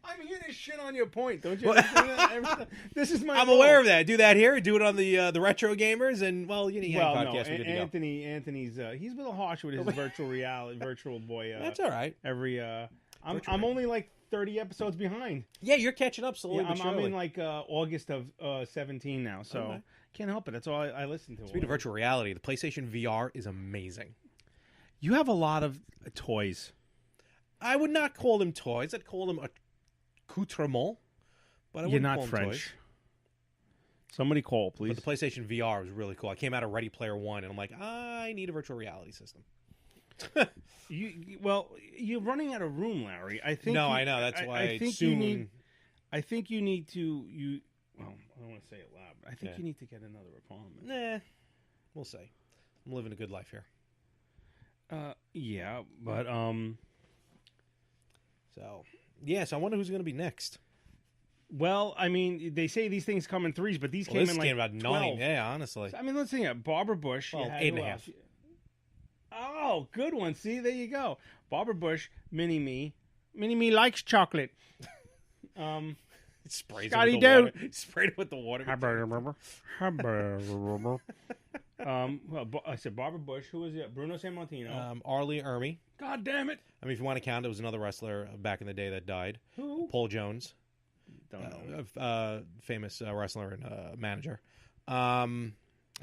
I'm here to shit on your point, don't you? This is my. I'm aware of that. Do that here. Do it on the retro gamers, and podcast. Anthony's he's a little harsh with his virtual boy. That's all right. I'm only like 30 episodes behind. Yeah, you're catching up slowly. Yeah, I'm in like August of 17 now, so can't help it. That's all I listen to. Speaking of virtual reality, the PlayStation VR is amazing. You have a lot of toys. I would not call them toys. I'd call them accoutrement. But you're not French. Toys. Somebody call, please. But the PlayStation VR was really cool. I came out of Ready Player One, and I'm like, I need a virtual reality system. You're running out of room, Larry. I think. No, I know. That's why I think soon. I think you need to. Well, I don't want to say it loud, but I think you need to get another apartment. Nah, we'll see. I'm living a good life here. Yeah, but So I wonder who's going to be next. Well, I mean, they say these things come in threes, but these came in like about 9. Yeah, honestly. I mean, let's see. Barbara Bush. Well, 8.5. Oh, good one. See, there you go. Barbara Bush, Mini-Me. Mini-Me likes chocolate. Sprays Scotty it with the Doo. water. Sprayed it with the water. Well, I said Barbara Bush. Who was it? Bruno Sammartino. Arlie Ermy. God damn it. I mean, if you want to count, there was another wrestler back in the day that died. Who? Paul Jones. Don't know. Famous wrestler and manager. I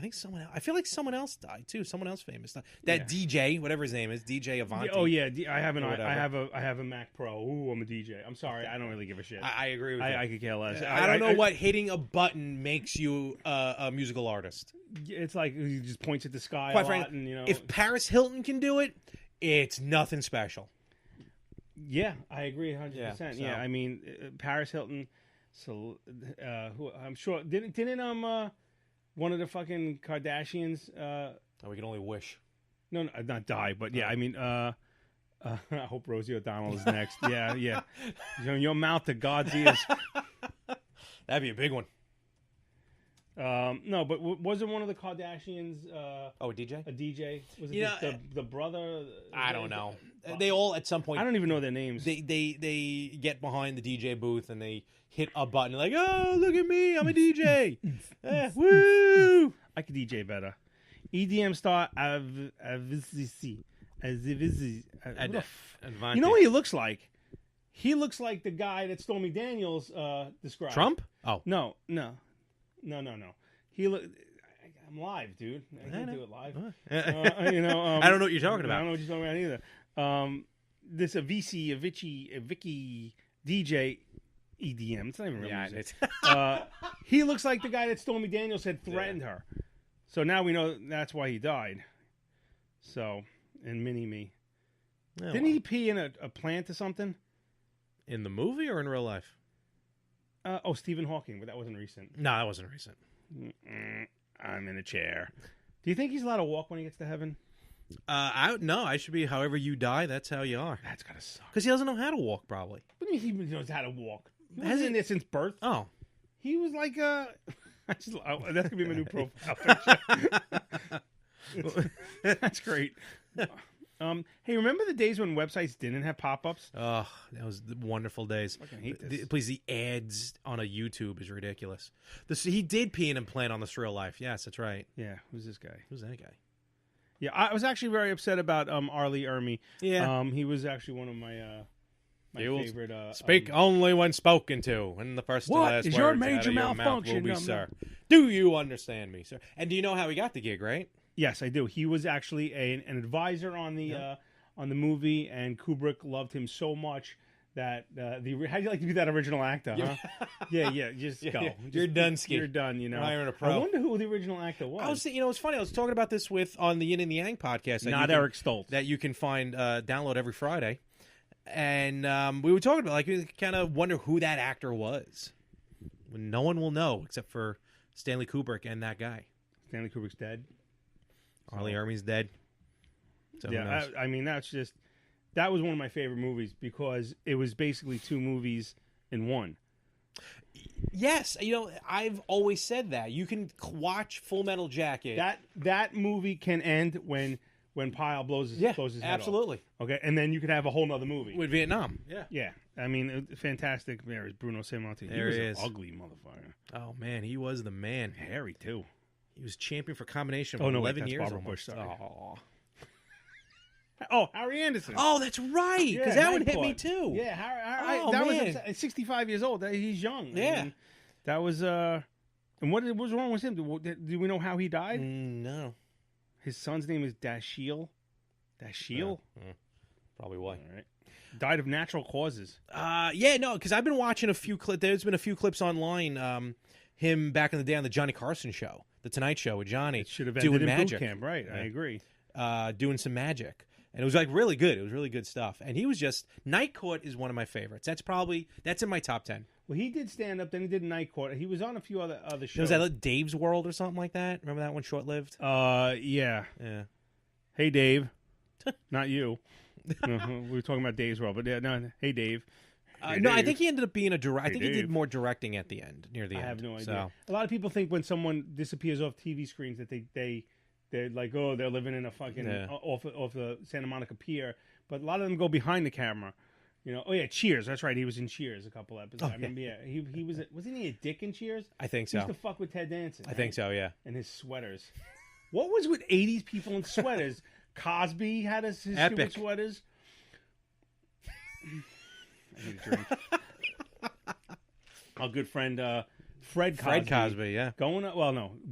think someone else. I feel like someone else died too. Someone else famous. That DJ, whatever his name is, DJ Avanti. Oh yeah, I have a Mac Pro. Ooh, I'm a DJ. I'm sorry, I don't really give a shit. I agree with you. I could care less. I don't know what hitting a button makes you a musical artist. It's like he just points at the sky Quite a frankly, lot, and you know. If Paris Hilton can do it, it's nothing special. Yeah, I agree 100%. Yeah, I mean Paris Hilton. So who I'm sure didn't one of the fucking Kardashians. We can only wish. No, not die, but yeah. I mean, I hope Rosie O'Donnell is next. Yeah. Your mouth to God's ears. That'd be a big one. No, but wasn't one of the Kardashians? A DJ? A DJ? Was it the brother? I don't know. They all at some point. I don't even know their names. They get behind the DJ booth and they hit a button like, oh, look at me, I'm a DJ. Woo! I could DJ better. EDM star Avicii. You know what he looks like? He looks like the guy that Stormy Daniels described. Trump? Oh. No. He look. I'm live, dude. I can't do it live. I don't know what you're talking about. I don't know what you're talking about either. This Avicii DJ EDM. It's not even real music. He looks like the guy that Stormy Daniels had threatened her. So now we know that's why he died. So, and Mini-Me. Didn't he pee in a plant or something? In the movie or in real life? Stephen Hawking, but that wasn't recent. No, that wasn't recent. I'm in a chair. Do you think he's allowed to walk when he gets to heaven? No, I should be however you die, that's how you are. That's gotta suck. Because he doesn't know how to walk, probably. What do you mean he knows how to walk? He hasn't been there since birth. Oh. He was like that's gonna be my new profile picture. That's great. Hey, remember the days when websites didn't have pop-ups? Oh, that was the wonderful days. I fucking hate this. Please, the ads on a YouTube is ridiculous. He did pee in an implant on This Real Life. Yes, that's right. Yeah, who's this guy? Who's that guy? Yeah, I was actually very upset about Arlie Ermy. Yeah. He was actually one of my favorite. Speak only when spoken to. And the first what to last is words your out major of your malfunction, mouth will be, sir. Do you understand me, sir? And do you know how he got the gig, right? Yes, I do. He was actually an advisor on the movie, and Kubrick loved him so much that how do you like to be that original actor? Huh? Yeah. Just go. You're done, Ski. You're done. You know. Now you're in a pro. I wonder who the original actor was. I was, it's funny. I was talking about this on the Yin and the Yang podcast. Not Eric Stoltz. That you can find download every Friday, and we were talking about we kind of wonder who that actor was. No one will know except for Stanley Kubrick and that guy. Stanley Kubrick's dead. Arlie Ermy's dead. So yeah, I mean that was one of my favorite movies because it was basically two movies in one. Yes, I've always said that you can watch Full Metal Jacket. That movie can end when Pyle blows his head absolutely off. Okay, and then you could have a whole nother movie with Vietnam. Yeah. I mean, fantastic. There is Bruno Sammartino. There he is. An ugly motherfucker. Oh man, he was the man. Hairy too. He was champion for combination for 11 years. Barbara almost. Bush, Oh, Harry Anderson. Oh, that's right. Because that one hit me too. Yeah, Harry. Was 65 years old. He's young. Yeah. I mean, that was. And what was wrong with him? Do we know how he died? No. His son's name is Dashiell. Dashiell? Probably why. All right. Died of natural causes. Because I've been watching a few clips. There's been a few clips online. Him back in the day on the Johnny Carson show, the Tonight Show with Johnny. It should have doing ended in magic. boot camp, right? Yeah. I agree. Doing some magic. And it was really good. It was really good stuff. And he was Night Court is one of my favorites. That's in my top 10. Well, he did stand up, then he did Night Court. He was on a few other shows. Was that Dave's World or something like that? Remember that one, short-lived? Yeah. Hey, Dave. Not you. We were talking about Dave's World, but hey, Dave. No, I think he ended up being a director. I think he did more directing at the end, near the end. I have no idea. So. A lot of people think when someone disappears off TV screens that they're like, oh, they're living in a fucking off the Santa Monica Pier. But a lot of them go behind the camera. You know, oh yeah, Cheers. That's right. He was in Cheers a couple episodes. Oh, I remember. Yeah, he was. Wasn't he a dick in Cheers? I think He used so. to fuck with Ted Danson. I think so. Yeah. And his sweaters. What was with '80s people in sweaters? Cosby had his stupid sweaters. I need a drink. Our good friend Fred Cosby. Fred Cosby, yeah.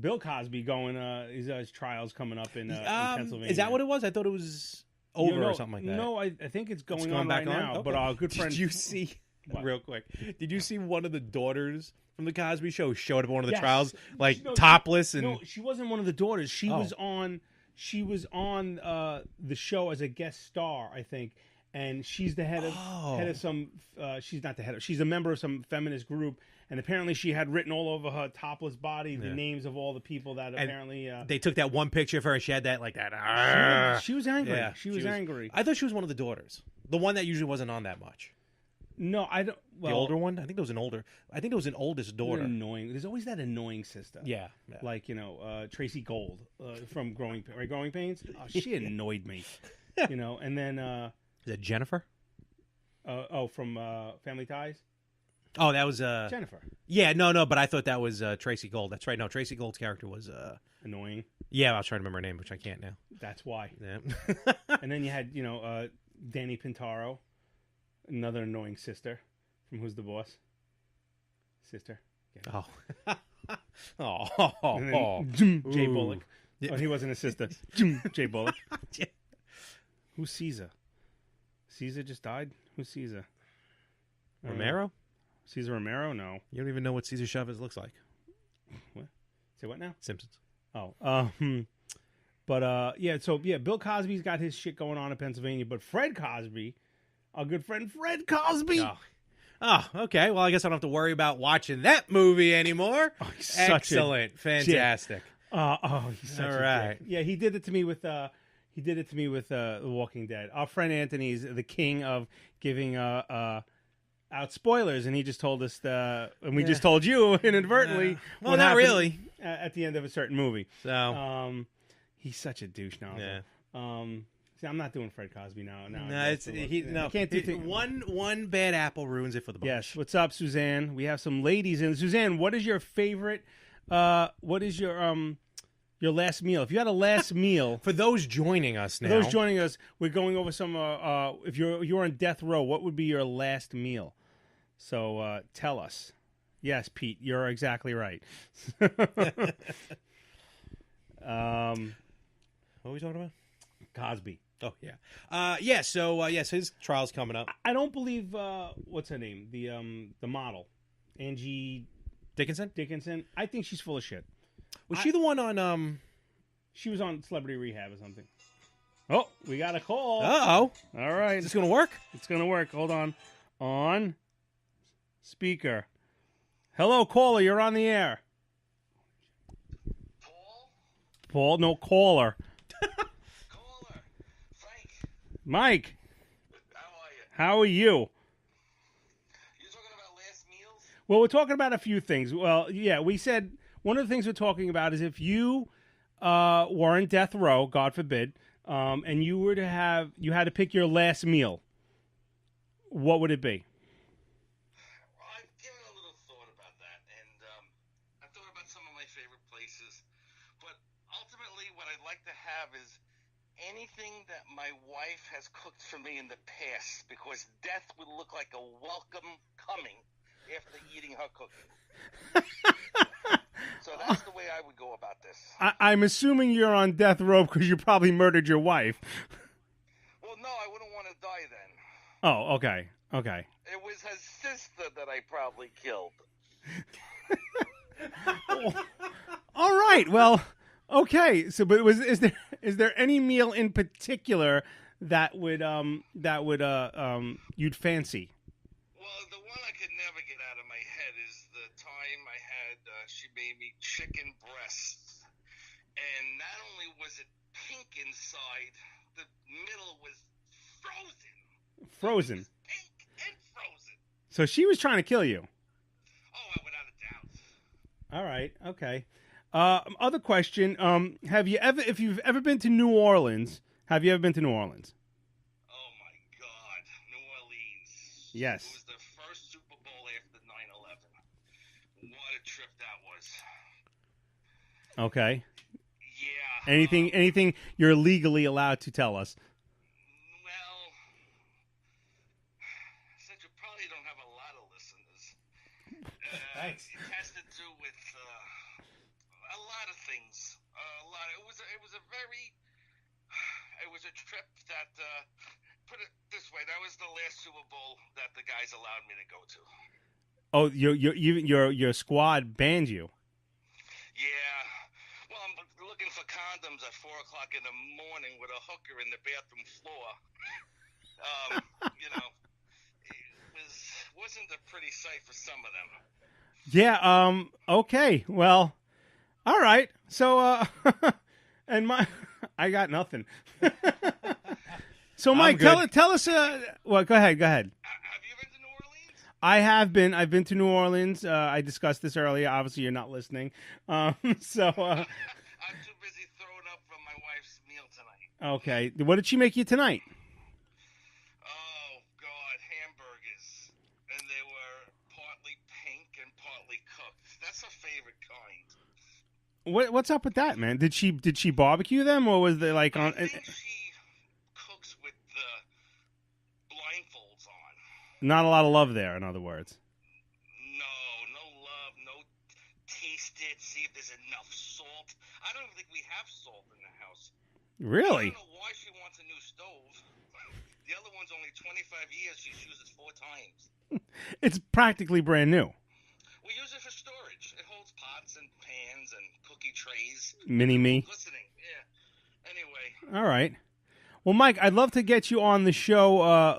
Bill Cosby going. His trials coming up in Pennsylvania. Is that what it was? I thought it was over or something like that. No, I think it's going on back right now. Okay. But our good friend. Did you see? What? Real quick, did you see one of the daughters from the Cosby Show showed up at one of the Yes. trials, like topless and? No, she wasn't one of the daughters. She was on. She was on the show as a guest star, I think, and she's the head of some. She's not the head of. She's a member of some feminist group, and apparently she had written all over her topless body the names of all the people that apparently. They took that one picture of her, and she had that like that. She was angry. Yeah, she was angry. I thought she was one of the daughters, the one that usually wasn't on that much. No, I don't. Well, the older one. I think there was an older. I think there was an oldest daughter. Annoying. There's always that annoying sister. Yeah. Like Tracy Gold from Growing Pains. Oh, she annoyed me. And then is that Jennifer? From Family Ties. Oh, that was Jennifer. Yeah, no, but I thought that was Tracy Gold. That's right. No, Tracy Gold's character was annoying. Yeah, I was trying to remember her name, which I can't now. That's why. Yeah. And then you had Danny Pintaro. Another annoying sister from Who's the Boss? Sister. Yeah. Jay Bullock. Yeah. Oh, he wasn't a sister. Jay Bullock. Yeah. Who's Caesar? Caesar just died? Who's Caesar? Romero? Caesar Romero? No. You don't even know what Cesar Chavez looks like. What? Say what now? Simpsons. Oh. So Bill Cosby's got his shit going on in Pennsylvania, but Fred Cosby... Our good friend Fred Cosby. Oh, okay. Well, I guess I don't have to worry about watching that movie anymore. Oh, excellent, fantastic. He's such all a right. dick. Yeah, he did it to me with The Walking Dead. Our friend Anthony's the king of giving out spoilers, and he just told us and we just told you inadvertently. Well, not really. At the end of a certain movie. So he's such a douche now. Yeah. See, I'm not doing Fred Cosby now. I can't do things. One bad apple ruins it for the bunch. Yes. What's up, Suzanne? We have some ladies in. Suzanne, what is your favorite? What is your last meal? If you had a last meal for those joining us now, we're going over some. If you're on death row, what would be your last meal? So tell us. Yes, Pete, you're exactly right. What are we talking about? Cosby. Oh yeah. So his trial's coming up. I don't believe what's her name, the model, Angie Dickinson. I think she's full of shit. Was she the one on? She was on Celebrity Rehab or something. Oh, we got a call. Uh-oh. All right, is this gonna work? It's gonna work. Hold on speaker. Hello, caller. You're on the air. Paul? No, caller. Mike, how are you? You're talking about last meals? Well, we're talking about a few things. Well, yeah, we said one of the things we're talking about is if you were in death row, God forbid, and you had to pick your last meal, what would it be? Well, I've given a little thought about that, and I've thought about some of my favorite places. But ultimately, what I'd like to have is anything that my wife has cooked for me in the past, because death would look like a welcome coming after eating her cooking. So that's the way I would go about this. I'm assuming you're on death row because you probably murdered your wife. Well, no, I wouldn't want to die then. Oh, okay. It was her sister that I probably killed. All right, well... Okay, so but is there any meal in particular that would you'd fancy? Well, the one I could never get out of my head is the time I had she made me chicken breasts, and not only was it pink inside, the middle was frozen. Frozen. It was pink and frozen. So she was trying to kill you. Oh, without a doubt. All right. Okay. Other question. If you've ever been to New Orleans, have you ever been to New Orleans? Oh my God, New Orleans. Yes. It was the first Super Bowl after 9/11. What a trip that was. Okay. Yeah. Anything you're legally allowed to tell us? Well, since you probably don't have a lot of listeners, Thanks. it has to do with a lot of things. A lot. It was a trip that. Put it this way: that was the last Super Bowl that the guys allowed me to go to. Oh, your squad banned you. Yeah. Well, I'm looking for condoms at 4 o'clock in the morning with a hooker in the bathroom floor. It wasn't a pretty sight for some of them. Yeah. Okay. Well. All right. So. And I got nothing. So, Mike, tell us. Well, go ahead. Have you been to New Orleans? I have been. I've been to New Orleans. I discussed this earlier. Obviously, you're not listening. So. I'm too busy throwing up from my wife's meal tonight. Okay. What did she make you tonight? Oh God, hamburgers, and they were partly pink and partly cooked. That's her favorite kind. What's up with that, man? Did she barbecue them, or was they like on? I think she cooks with the blindfolds on. Not a lot of love there, in other words. No love, no taste it, see if there's enough salt. I don't even think we have salt in the house. Really? I don't know why she wants a new stove. The other one's only 25 years. She uses 4 times. It's practically brand new. We use it for storage. It holds pots and pans and cookie trays. Mini me. Listening, yeah. Anyway. All right. Well, Mike, I'd love to get you on the show.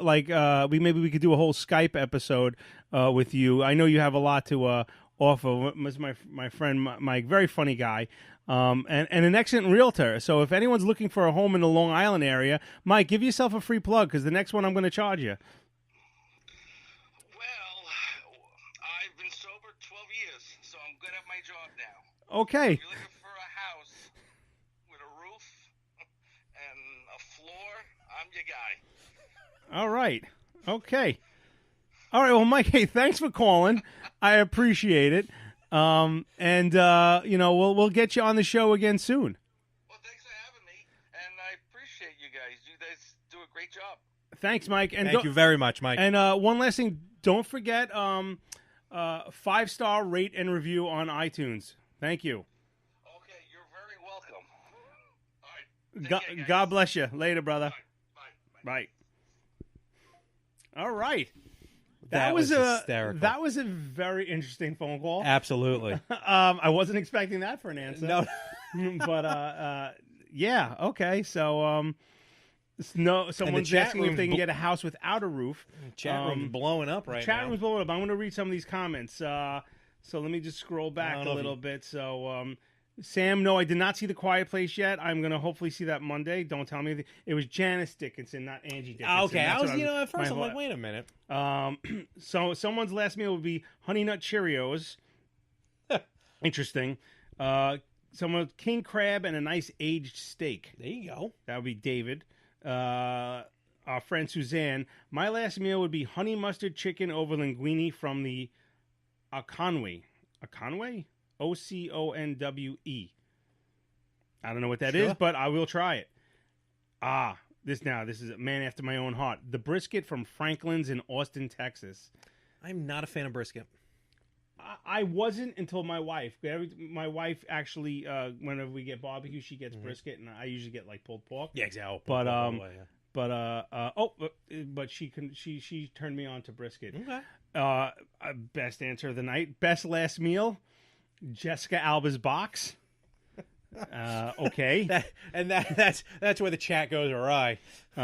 Maybe we could do a whole Skype episode with you. I know you have a lot to offer. My friend Mike, very funny guy, and an excellent realtor. So if anyone's looking for a home in the Long Island area, Mike, give yourself a free plug because the next one I'm going to charge you. Well, I've been sober 12 years, so I'm good at my job now. Okay. If you're looking for a house with a roof and a floor, I'm your guy. All right. Okay. All right. Well, Mike, hey, thanks for calling. I appreciate it. We'll get you on the show again soon. Well, thanks for having me, and I appreciate you guys. You guys do a great job. Thanks, Mike. And Thank you very much, Mike. And one last thing, don't forget 5-star rate and review on iTunes. Thank you. Okay, you're very welcome. All right. Take care, guys. God bless you. Later, brother. Bye. All right. That was hysterical. That was a very interesting phone call. Absolutely. I wasn't expecting that for an answer. No. But yeah, okay. So someone's asking if they can get a house without a roof. Chat room's blowing up right now. Chat room's blowing up. I'm going to read some of these comments. So let me just scroll back a little bit. So Sam, no, I did not see The Quiet Place yet. I'm going to hopefully see that Monday. Don't tell me. It was Janice Dickinson, not Angie Dickinson. Okay, at first I'm like, wait a minute. So someone's last meal would be Honey Nut Cheerios. Interesting. Someone king crab and a nice aged steak. There you go. That would be David. Our friend Suzanne. My last meal would be honey mustard chicken over linguine from the Oconwe. Oconwe? Oconwe. I don't know what that is, but I will try it. This is a man after my own heart. The brisket from Franklin's in Austin, Texas. I'm not a fan of brisket. I wasn't until my wife. My wife actually, whenever we get barbecue, she gets brisket, and I usually get like pulled pork. Yeah, exactly. But she turned me on to brisket. Okay. Best answer of the night. Best last meal. Jessica Alba's box. Okay. That's where the chat goes awry. We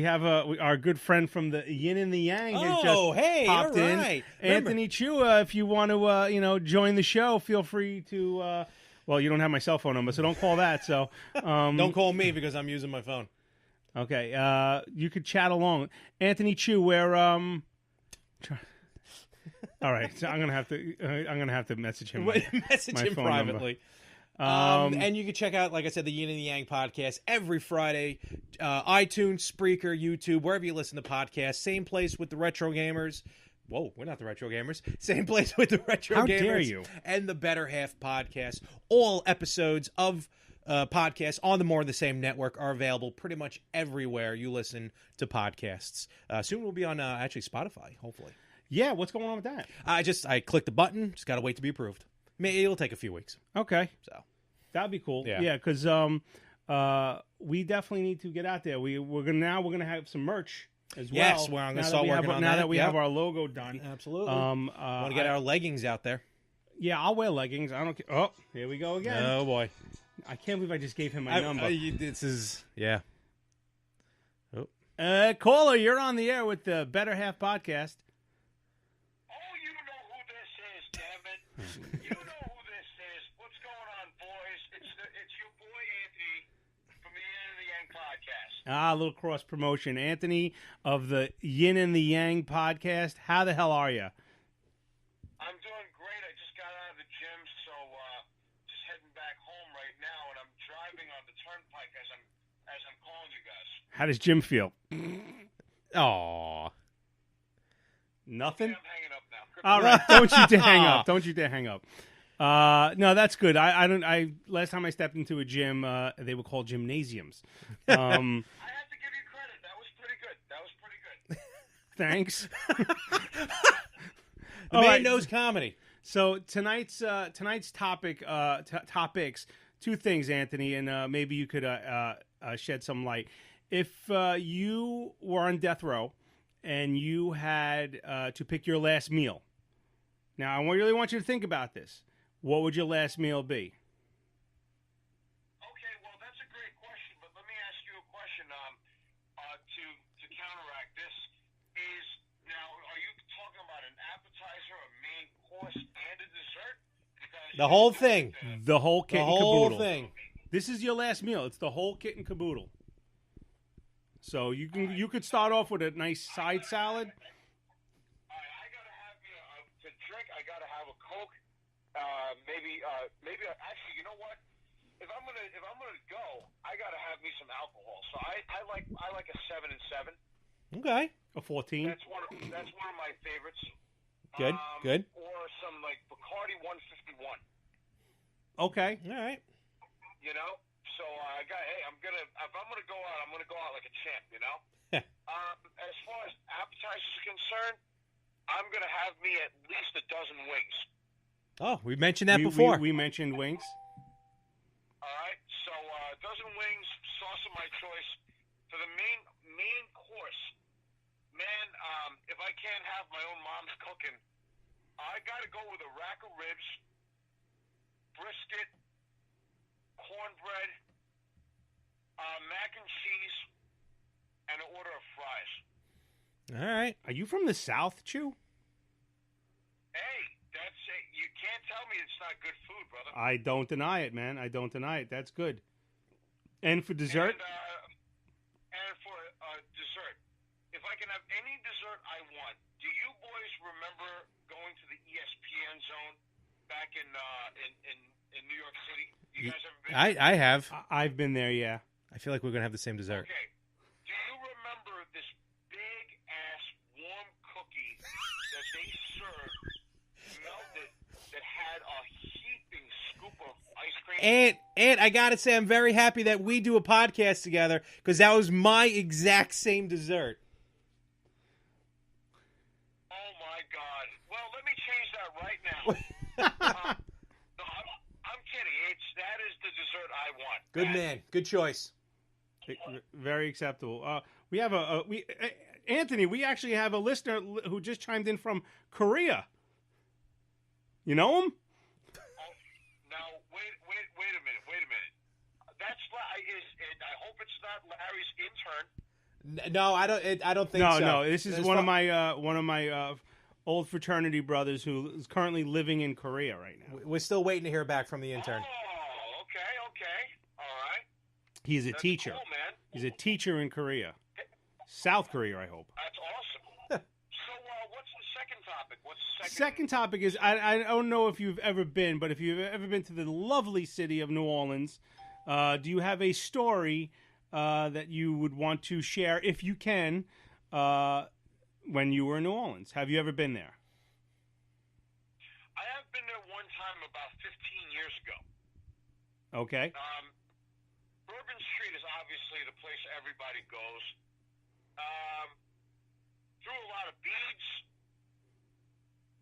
have our good friend from the Yin and the Yang has just popped in. Right. Anthony Chua, if you want to join the show, feel free to. Well, you don't have my cell phone number, so don't call that. So don't call me because I'm using my phone. Okay. You could chat along, Anthony Chu. Where All right, so I'm gonna have to message him. Message him privately. And you can check out, like I said, the Yin and the Yang podcast every Friday. iTunes, Spreaker, YouTube, wherever you listen to podcasts. Same place with the Retro Gamers. Whoa, we're not the Retro Gamers. Same place with the Retro How Gamers. dare you? And the Better Half podcast. All episodes of podcasts on the More of the Same network are available pretty much everywhere you listen to podcasts. Soon we'll be on actually Spotify, hopefully. Yeah, what's going on with that? I clicked the button. Just got to wait to be approved. Maybe it'll take a few weeks. Okay. So that'd be cool. Yeah. Yeah, because we definitely need to get out there. We're gonna have some merch as well. Yes, well, I'm gonna start working on that. Now that we Yep. have our logo done. Absolutely. Want to get our leggings out there. Yeah, I'll wear leggings. I don't care. Oh, here we go again. Oh boy. I can't believe I just gave him my number. This is Caller, you're on the air with the Better Half podcast. Oh, you know who this is, damn it. You know who this is. What's going on, boys? It's your boy Anthony from the Yin and the Yang podcast. A little cross promotion. Anthony of the Yin and the Yang podcast. How the hell are you? I'm doing great. I just got out of the gym, so just heading back home right now, and I'm driving on the turnpike as I'm calling you guys. How does Jim feel? Aw. Nothing? I'm hanging up now. All right, don't you dare hang up. Don't you dare hang up. No, that's good. I last time I stepped into a gym, they were called gymnasiums. I have to give you credit. That was pretty good. Thanks. The man knows comedy. So tonight's topics, two things, Anthony, and maybe you could shed some light. If you were on death row and you had to pick your last meal, now I really want you to think about this. What would your last meal be? Okay, well, that's a great question, but let me ask you a question to counteract this. Are you talking about an appetizer, a main course, and a dessert? The whole thing. The whole kit The and whole caboodle. thing. This is your last meal. It's the whole kit and caboodle. So you could start off with a nice side salad. All right, I gotta have to drink. I gotta have a Coke. Maybe. Actually, you know what? If I'm gonna go, I gotta have me some alcohol. So I like a 7 and 7. Okay. A 14. That's one of my favorites. Good. Good. Or some like Bacardi 151. Okay. All right. You know. So if I'm gonna go out, I'm gonna go out like a champ. You know. As far as appetizers are concerned, I'm gonna have me at least a dozen wings. Oh, we mentioned that before. We mentioned wings. All right, so a dozen wings, sauce of my choice. For the main course, man, if I can't have my own mom's cooking, I got to go with a rack of ribs, brisket, cornbread, mac and cheese, and an order of fries. All right. Are you from the South, Chew? Hey, that's it. You can't tell me it's not good food, brother. I don't deny it, man. I don't deny it. That's good. And for dessert? And for dessert, if I can have any dessert I want, do you boys remember going to the ESPN zone back in New York City? You guys ever been? I have. I've been there, yeah. I feel like we're gonna have the same dessert. Okay. Do you remember this big ass warm cookie that they served melted that had a heaping scoop of ice cream? And I gotta say, I'm very happy that we do a podcast together because that was my exact same dessert. Oh my God! Well, let me change that right now. No, I'm kidding. That is the dessert I want. Good man. Good choice. Very acceptable. We have Anthony. We actually have a listener who just chimed in from Korea. You know him? Now wait a minute. That's I hope it's not Larry's intern. No, I don't think so. No. This is one of my old fraternity brothers who is currently living in Korea right now. We're still waiting to hear back from the intern. Oh, okay. All right. He's a teacher. Cool, man. He's a teacher in Korea. South Korea, I hope. That's awesome. So what's the second topic? Second topic is I don't know if you've ever been, but if you've ever been to the lovely city of New Orleans, do you have a story that you would want to share, if you can, when you were in New Orleans? Have you ever been there? I have been there one time about 15 years ago. Okay. Bourbon Street is obviously the place everybody goes. Threw a lot of beads.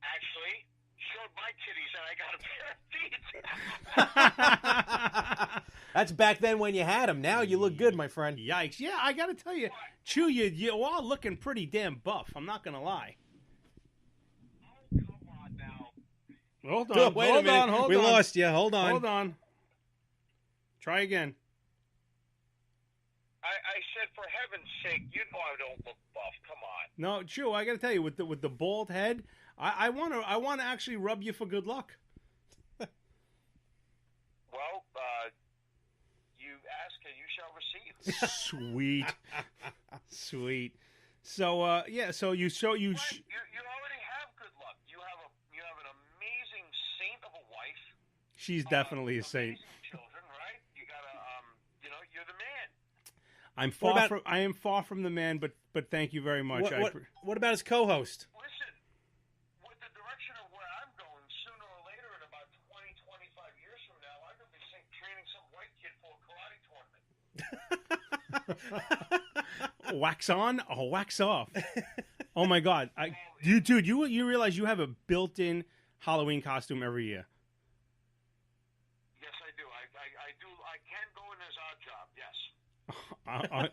Actually, showed my titties and I got a pair of beads. That's back then when you had them. Now you look good, my friend. Yikes. Yeah, I got to tell you, Chew, you are looking pretty damn buff. I'm not going to lie. Oh, come on now. Hold on. Wait a minute. We lost you. Hold on. Hold on. Try again. I said, for heaven's sake, you know I don't look buff. Come on. No, Chew, I got to tell you, with the bald head, I want to actually rub you for good luck. Well, you ask and you shall receive. Sweet. Sweet. So so you you already have good luck. You have an amazing saint of a wife. She's definitely a saint. Children, right? You gotta you're the man. I am far from the man, but thank you very much. What about his co-host? Listen, with the direction of where I'm going, sooner or later, in about 20, 25 years from now, I'm going to be training some white kid for a karate tournament. Wax on, or wax off. Oh my God, dude, you realize you have a built-in Halloween costume every year? Yes, I do. I do. I can go in as odd job. Yes.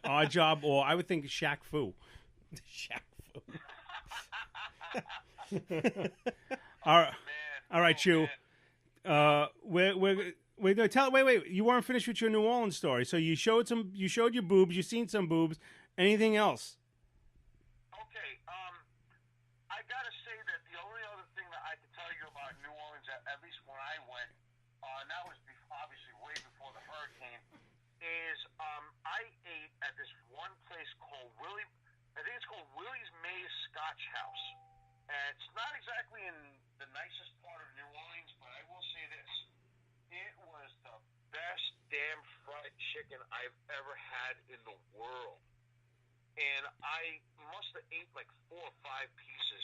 Odd job, or I would think Shaq Fu. Shaq Fu. All right, Chew. We're gonna tell. Wait. You weren't finished with your New Orleans story. So you showed your boobs. You seen some boobs. Anything else? Okay. I gotta say that the only other thing that I could tell you about New Orleans, at least when I went, and that was obviously way before the hurricane, is I ate at this one place called I think it's called Willie's Mays Scotch House. And it's not exactly in the nicest part of New Orleans, but I will say this. It was the best damn fried chicken I've ever had in the world. And I must have ate like 4 or 5 pieces.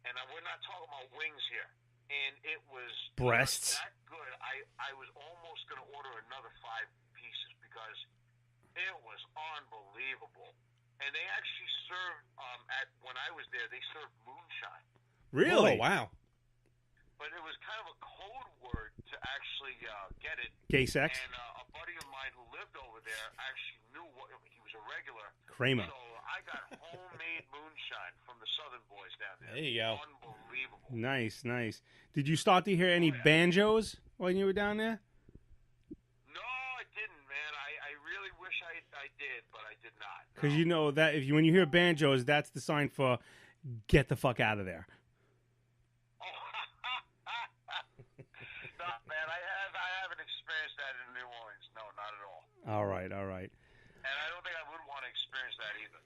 And we're not talking about wings here. And it was breasts. That good. I was almost going to order another 5 pieces because it was unbelievable. And they actually served, when I was there, they served moonshine. Really? Oh, wow. But it was kind of a code word to actually get it. Gay sex? And a buddy of mine who lived over there actually knew he was a regular. Kramer. So I got homemade moonshine from the Southern boys down there. There you go. Unbelievable. Nice. Did you start to hear any banjos when you were down there? No, I didn't, man. I really wish I did, but I did not. Because you know that when you hear banjos, that's the sign for get the fuck out of there. No, man, I haven't experienced that in New Orleans. No, not at all. All right. And I don't think I would want to experience that either.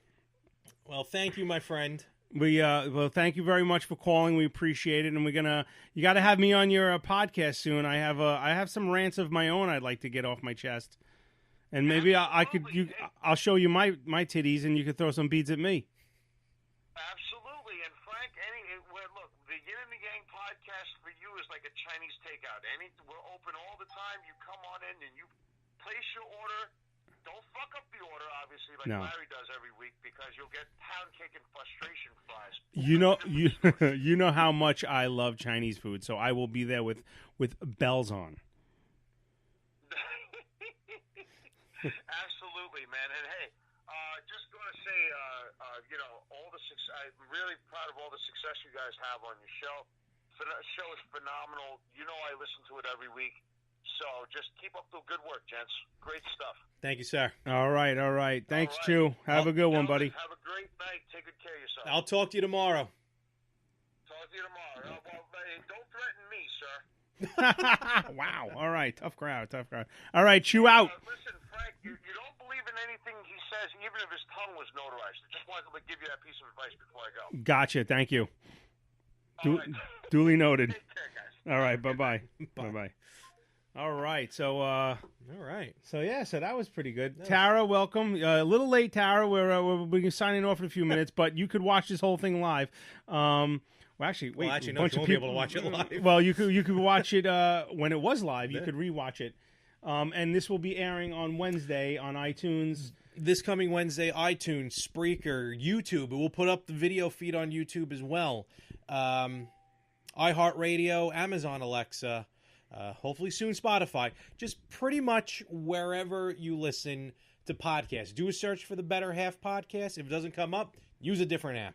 Well, thank you, my friend. Well, thank you very much for calling. We appreciate it, and you got to have me on your podcast soon. I have some rants of my own I'd like to get off my chest, and maybe I'll show you my titties, and you could throw some beads at me. Absolutely, and Frank, look, the Yin and the Yang podcast for you is like a Chinese takeout. We're open all the time. You come on in and you place your order. Don't fuck up the order, obviously, like Larry does every week, because you'll get pound cake and frustration fries. You know how much I love Chinese food, so I will be there with bells on. Absolutely, man. And hey, just going to say, all the success. I'm really proud of all the success you guys have on your show. The show is phenomenal. You know, I listen to it every week. So just keep up the good work, gents. Great stuff. Thank you, sir. All right. Thanks, Chew. Have a good one, buddy. Have a great night. Take good care of yourself. I'll talk to you tomorrow. Talk to you tomorrow. Well, don't threaten me, sir. Wow. All right. Tough crowd. All right, Chew out. Listen, Frank, you don't believe in anything he says, even if his tongue was notarized. I just wanted to give you that piece of advice before I go. Gotcha. Thank you. Du- right. duly noted. Take care, guys. All right, bye-bye. Bye. Bye-bye. All right, so All right. so that was pretty good. That was- Tara, welcome. A little late, Tara. We're signing off in a few minutes, but you could watch this whole thing live. Well, actually, wait. Well, actually, a no, bunch you of won't be people able to watch it live. Well, you could watch it when it was live. You Yeah. could rewatch it, and this will be airing on Wednesday on iTunes. This coming Wednesday, iTunes, Spreaker, YouTube. We'll put up the video feed on YouTube as well. iHeartRadio, Amazon Alexa, hopefully soon Spotify. Just pretty much wherever you listen to podcasts. Do a search for the Better Half Podcast. If it doesn't come up, use a different app.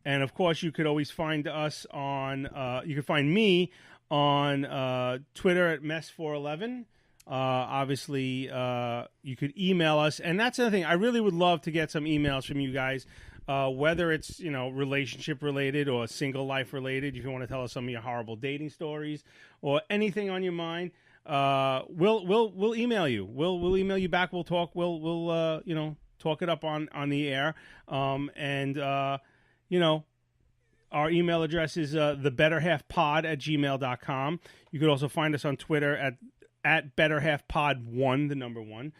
And of course, you could always find us on. You could find me on Twitter at Mess411. Obviously, you could email us, and that's the thing. I really would love to get some emails from you guys, whether it's relationship related or single life related. If you want to tell us some of your horrible dating stories or anything on your mind, we'll email you. We'll email you back. We'll talk. We'll talk it up on the air. Our email address is thebetterhalfpod@gmail.com. You could also find us on Twitter at betterhalfpod1, the number 1.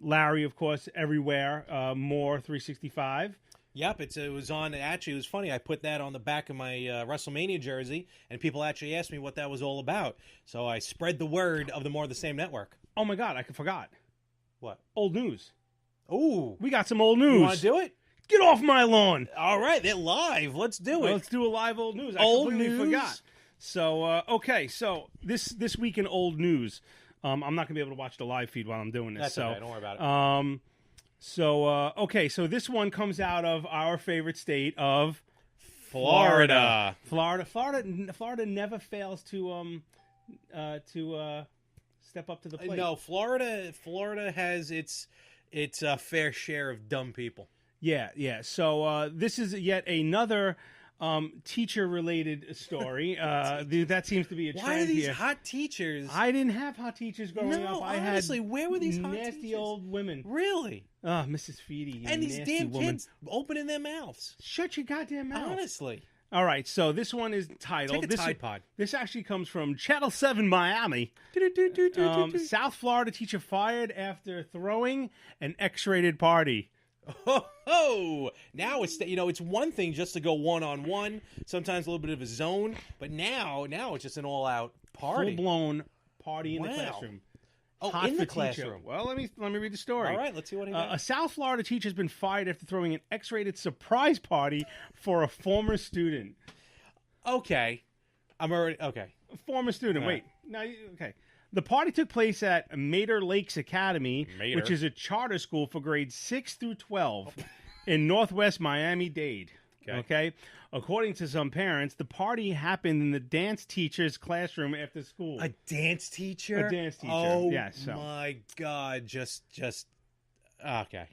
Larry, of course, everywhere. More 365. Yep, it was on. Actually, it was funny. I put that on the back of my WrestleMania jersey, and people actually asked me what that was all about. So I spread the word of the More of the Same network. Oh my God, I forgot. What? Old news. Ooh, We got some old news. you want to do it? Get off my lawn. All right, they're live. Let's do it. Let's do a live old news. I Old completely news? forgot. So okay, so this week in old news, I'm not gonna be able to watch the live feed while I'm doing this. That's so okay. Don't worry about it. okay, so this one comes out of our favorite state of Florida. Florida never fails to step up to the plate. No, Florida has its fair share of dumb people. Yeah. So this is yet another teacher-related story. That seems to be a trend Why are these here. hot teachers? I didn't have hot teachers growing No, up. I honestly, had where were these hot nasty teachers? old women. Really? Mrs. Feedy, you And these nasty damn woman. kids opening their mouths. Shut your goddamn mouth. Honestly. All right, so this one is titled. Take a Tide Pod. This actually comes from Channel 7 Miami. South Florida teacher fired after throwing an X-rated party. Oh, now it's one thing just to go one-on-one, sometimes a little bit of a zone, but now it's just an all-out party. Full-blown party in the Wow. classroom. Oh, Hot in for the teacher. classroom. Well, let me read the story. All right, let's see what he A got. South Florida teacher has been fired after throwing an X-rated surprise party for a former student. Okay. I'm already okay. A former student. All right. Wait. Okay. The party took place at Mater Lakes Academy, Mater. which is a charter school for grades 6 through 12 in Northwest Miami-Dade. Okay. According to some parents, the party happened in the dance teacher's classroom after school. A dance teacher? A dance teacher. Oh, Yes, so. my God. Just okay.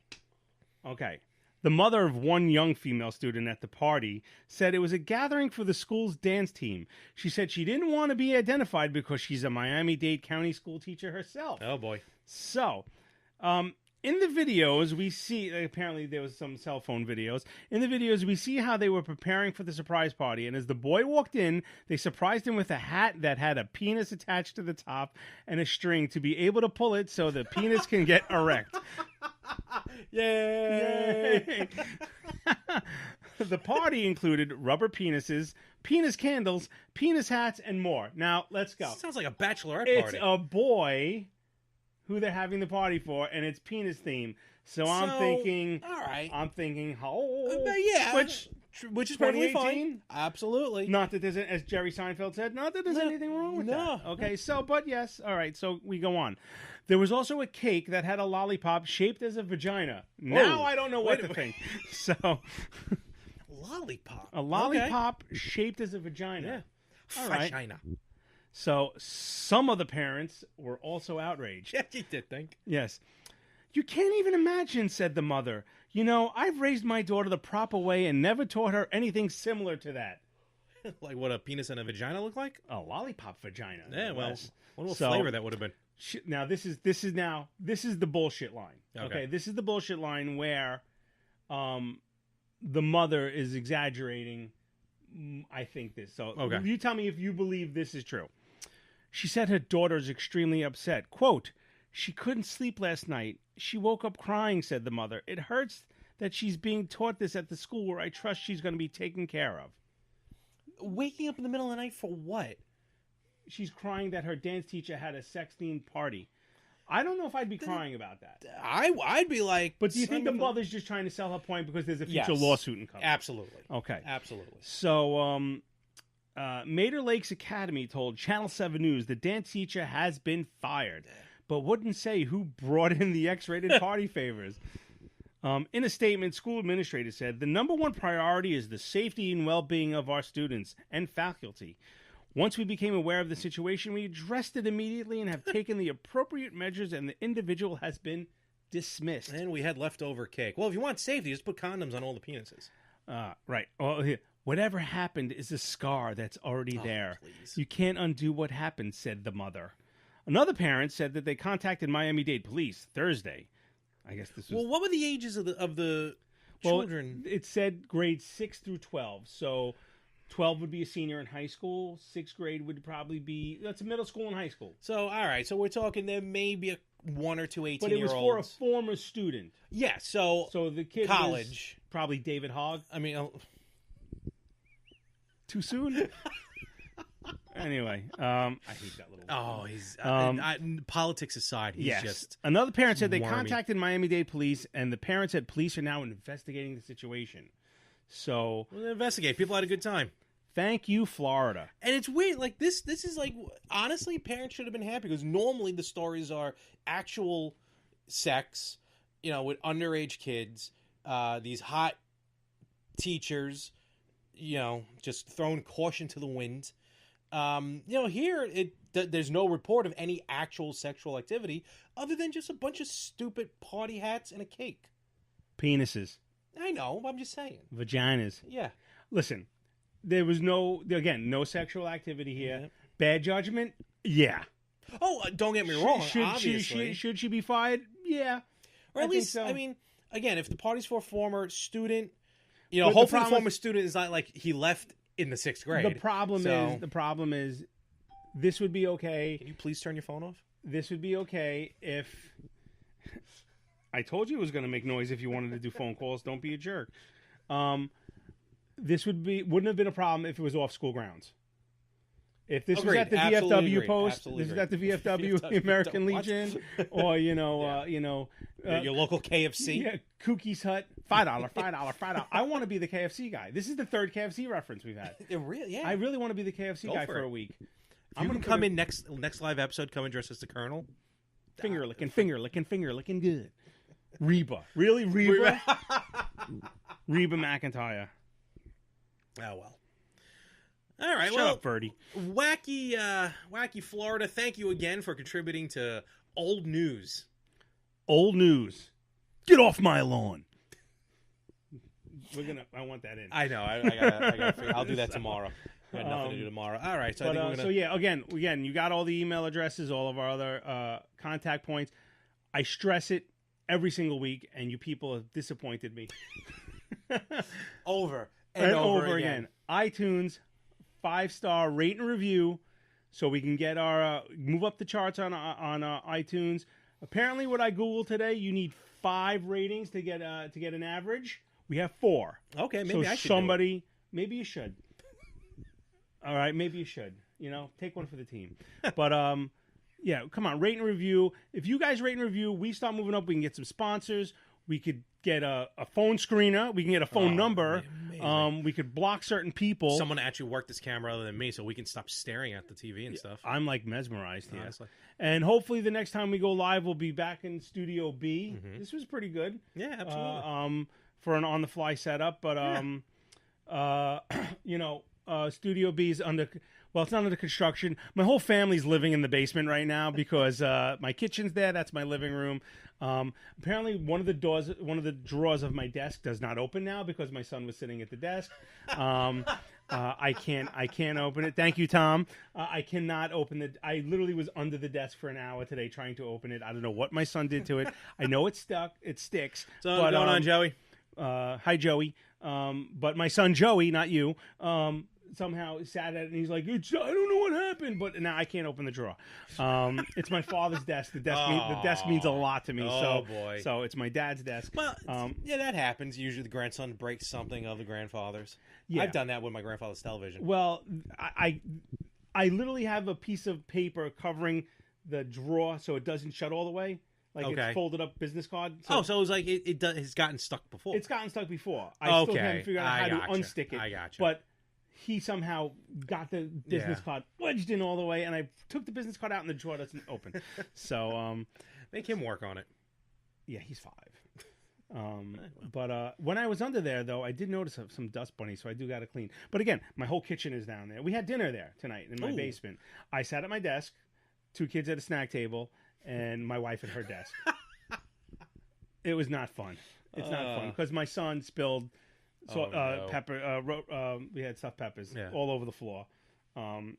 Okay. The mother of one young female student at the party said it was a gathering for the school's dance team. She said she didn't want to be identified because she's a Miami-Dade County school teacher herself. Oh, boy. So, in the videos, we see, apparently there was some cell phone videos. In the videos, we see how they were preparing for the surprise party. And as the boy walked in, they surprised him with a hat that had a penis attached to the top and a string to be able to pull it so the penis can get erect. Yay! The party included rubber penises, penis candles, penis hats, and more. Now, let's go. Sounds like a bachelorette It's party. a boy who they're having the party for, and it's penis theme. So I'm thinking, all right. yeah, Which is perfectly 2018? fine. Absolutely. Not that there's, as Jerry Seinfeld said, not that there's anything wrong with that. Okay, so, but yes, all right, so we go on. There was also a cake that had a lollipop shaped as a vagina. Now I don't know what to think. So, Lollipop. a lollipop shaped as a vagina. Yeah. All right. Vagina. So, some of the parents were also outraged. Yeah, you did think. Yes. You can't even imagine, said the mother. You know, I've raised my daughter the proper way and never taught her anything similar to that. Like what a penis and a vagina look like? A lollipop vagina. Yeah, well, Yes. what So- flavor that would have been. Now this is the bullshit line. Okay. Okay, this is the bullshit line where, the mother is exaggerating, I think this. So Okay. you tell me if you believe this is true. She said her daughter is extremely upset. Quote, she couldn't sleep last night. She woke up crying, said the mother. It hurts that she's being taught this at the school where I trust she's going to be taken care of. Waking up in the middle of the night for what? She's crying that her dance teacher had a sex-themed party. I don't know if I'd be crying about that. I'd be like... But do you think the mother's just trying to sell her point because there's a future Yes. lawsuit incoming? Absolutely. Okay. Absolutely. So, Mater Lakes Academy told Channel 7 News the dance teacher has been fired, but wouldn't say who brought in the X-rated party favors. In a statement, school administrators said, the number one priority is the safety and well-being of our students and faculty. Once we became aware of the situation, we addressed it immediately and have taken the appropriate measures, and the individual has been dismissed. And we had leftover cake. Well, if you want safety, just put condoms on all the penises. Right. Oh, here. Whatever happened is a scar that's already there. Please. You can't undo what happened, said the mother. Another parent said that they contacted Miami-Dade police Thursday. I guess this was... Well, what were the ages of the children? It said grades 6 through 12. So 12 would be a senior in high school. 6th grade would probably be... That's a middle school and high school. So, all right. So we're talking there may be one or two 18-year-olds. But it was for a former student. Yeah, so the kid college. was probably David Hogg. I mean... Too soon? Anyway, I hate that little... Oh, he's... politics aside, he's just... Another parent said they wormy. contacted Miami-Dade police, and the parent said police are now investigating the situation. So... We'll investigate. People had a good time. Thank you, Florida. And it's weird. Like, this is like... Honestly, parents should have been happy, because normally the stories are actual sex, with underage kids, these hot teachers... just throwing caution to the wind. Here there's no report of any actual sexual activity other than just a bunch of stupid party hats and a cake. Penises. I know, I'm just saying. Vaginas. Yeah. Listen, there was no sexual activity here. Yeah. Bad judgment? Yeah. Oh, don't get me wrong, Should obviously. she be fired? Yeah. Or at least, so. I mean, again, if the party's for a former student, But hopefully the former student is not like he left in the 6th grade. The problem is, this would be okay. Can you please turn your phone off? This would be okay if... I told you it was going to make noise if you wanted to do phone calls. Don't be a jerk. This wouldn't have been a problem if it was off school grounds. If this was at the VFW post, this is at the VFW American Legion, or your local KFC, yeah, Cookie's Hut, $5. I want to be the KFC guy. This is the third KFC reference we've had. I really want to be the KFC guy for a week. I'm going to come in next live episode. Come and dress as the Colonel. Finger licking good. Reba, really Reba? Reba McEntire. Oh well. All right, Shut up, Birdie. Wacky Florida, thank you again for contributing to old news. Old news. Get off my lawn. I want that in. I know. I gotta I'll do that tomorrow. I got nothing to do tomorrow. All right, so I think we're gonna... again, you got all the email addresses, all of our other contact points. I stress it every single week, and you people have disappointed me. Over and over again. iTunes. 5-star rate and review, so we can get our move up the charts on iTunes. Apparently, what I googled today, you need 5 ratings to get an average. We have 4. Okay, maybe I should. Maybe you should. All right, maybe you should. Take one for the team. But yeah, come on, rate and review. If you guys rate and review, we start moving up. We can get some sponsors. We could get a phone screener. We can get a phone number. We could block certain people. Someone to actually work this camera other than me, so we can stop staring at the TV and stuff. I'm like mesmerized here. Honestly. And hopefully the next time we go live, we'll be back in Studio B. Mm-hmm. This was pretty good. Yeah, absolutely. For an on-the-fly setup, but Studio B is under. Well, it's not under construction. My whole family's living in the basement right now because my kitchen's there. That's my living room. Apparently, one of the drawers of my desk does not open now because my son was sitting at the desk. I can't open it. Thank you, Tom. I cannot open it. I literally was under the desk for an hour today trying to open it. I don't know what my son did to it. I know it's stuck. It sticks. So what's going on, Joey? hi Joey. But my son Joey, not you, somehow sat at it and he's like, I don't know what happened, but now I can't open the drawer. It's my father's desk. The desk means a lot to me. Boy. So it's my dad's desk. Well, yeah, that happens. Usually the grandson breaks something of the grandfather's. Yeah. I've done that with my grandfather's television. Well, I literally have a piece of paper covering the drawer so it doesn't shut all the way. Like it's folded up business card. So it was like it's gotten stuck before. It's gotten stuck before. I still haven't figured out how to unstick it. I gotcha. But he somehow got the business card wedged in all the way, and I took the business card out, and the drawer doesn't open. So make him work on it. Yeah, he's 5. But when I was under there, though, I did notice some dust bunnies, so I do got to clean. But again, my whole kitchen is down there. We had dinner there tonight in my basement. I sat at my desk, 2 kids at a snack table, and my wife at her desk. It was not fun. It's not fun because my son spilled pepper. We had stuffed peppers all over the floor. I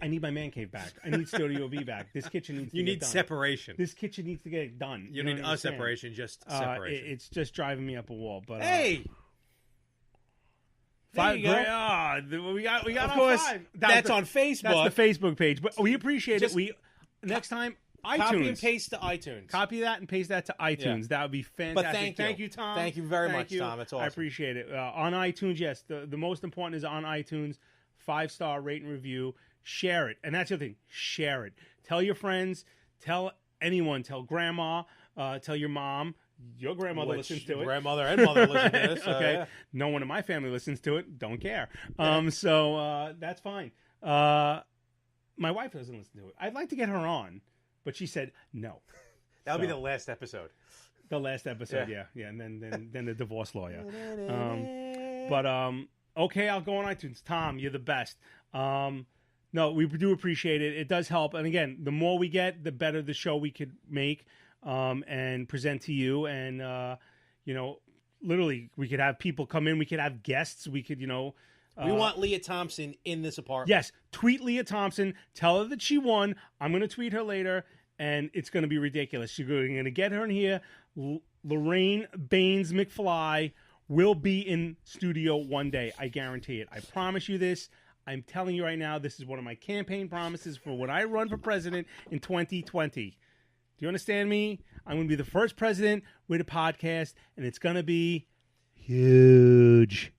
need my man cave back. I need Studio V back. This kitchen needs to get done. You need separation. This kitchen needs to get done. You need a separation, just separation. It's just driving me up a wall. But hey! There you go. We got of course, 5. That's on Facebook. That's the Facebook page. But we appreciate it. Next time, iTunes. Copy and paste to iTunes. Copy that and paste that to iTunes. Yeah. That would be fantastic. But thank you, Tom. Thank you very much, Tom. It's awesome. I appreciate it. On iTunes, yes. The most important is on iTunes. 5-star rate and review. Share it. And that's the other thing. Share it. Tell your friends. Tell anyone. Tell grandma. Tell your mom. Your grandmother listens to it. Grandmother and mother listen to this. Okay. Yeah. No one in my family listens to it. Don't care. So that's fine. My wife doesn't listen to it. I'd like to get her on, but she said no. That'll be the last episode. The last episode, yeah. And then the divorce lawyer. But okay, I'll go on iTunes. Tom, you're the best. No, we do appreciate it. It does help. And again, the more we get, the better the show we could make and present to you. And, literally, we could have people come in. We could have guests. We could, we want Leah Thompson in this apartment. Yes. Tweet Leah Thompson. Tell her that she won. I'm going to tweet her later, and it's going to be ridiculous. You're going to get her in here. Lorraine Baines McFly will be in studio one day. I guarantee it. I promise you this. I'm telling you right now, this is one of my campaign promises for when I run for president in 2020. Do you understand me? I'm going to be the first president with a podcast, and it's going to be huge.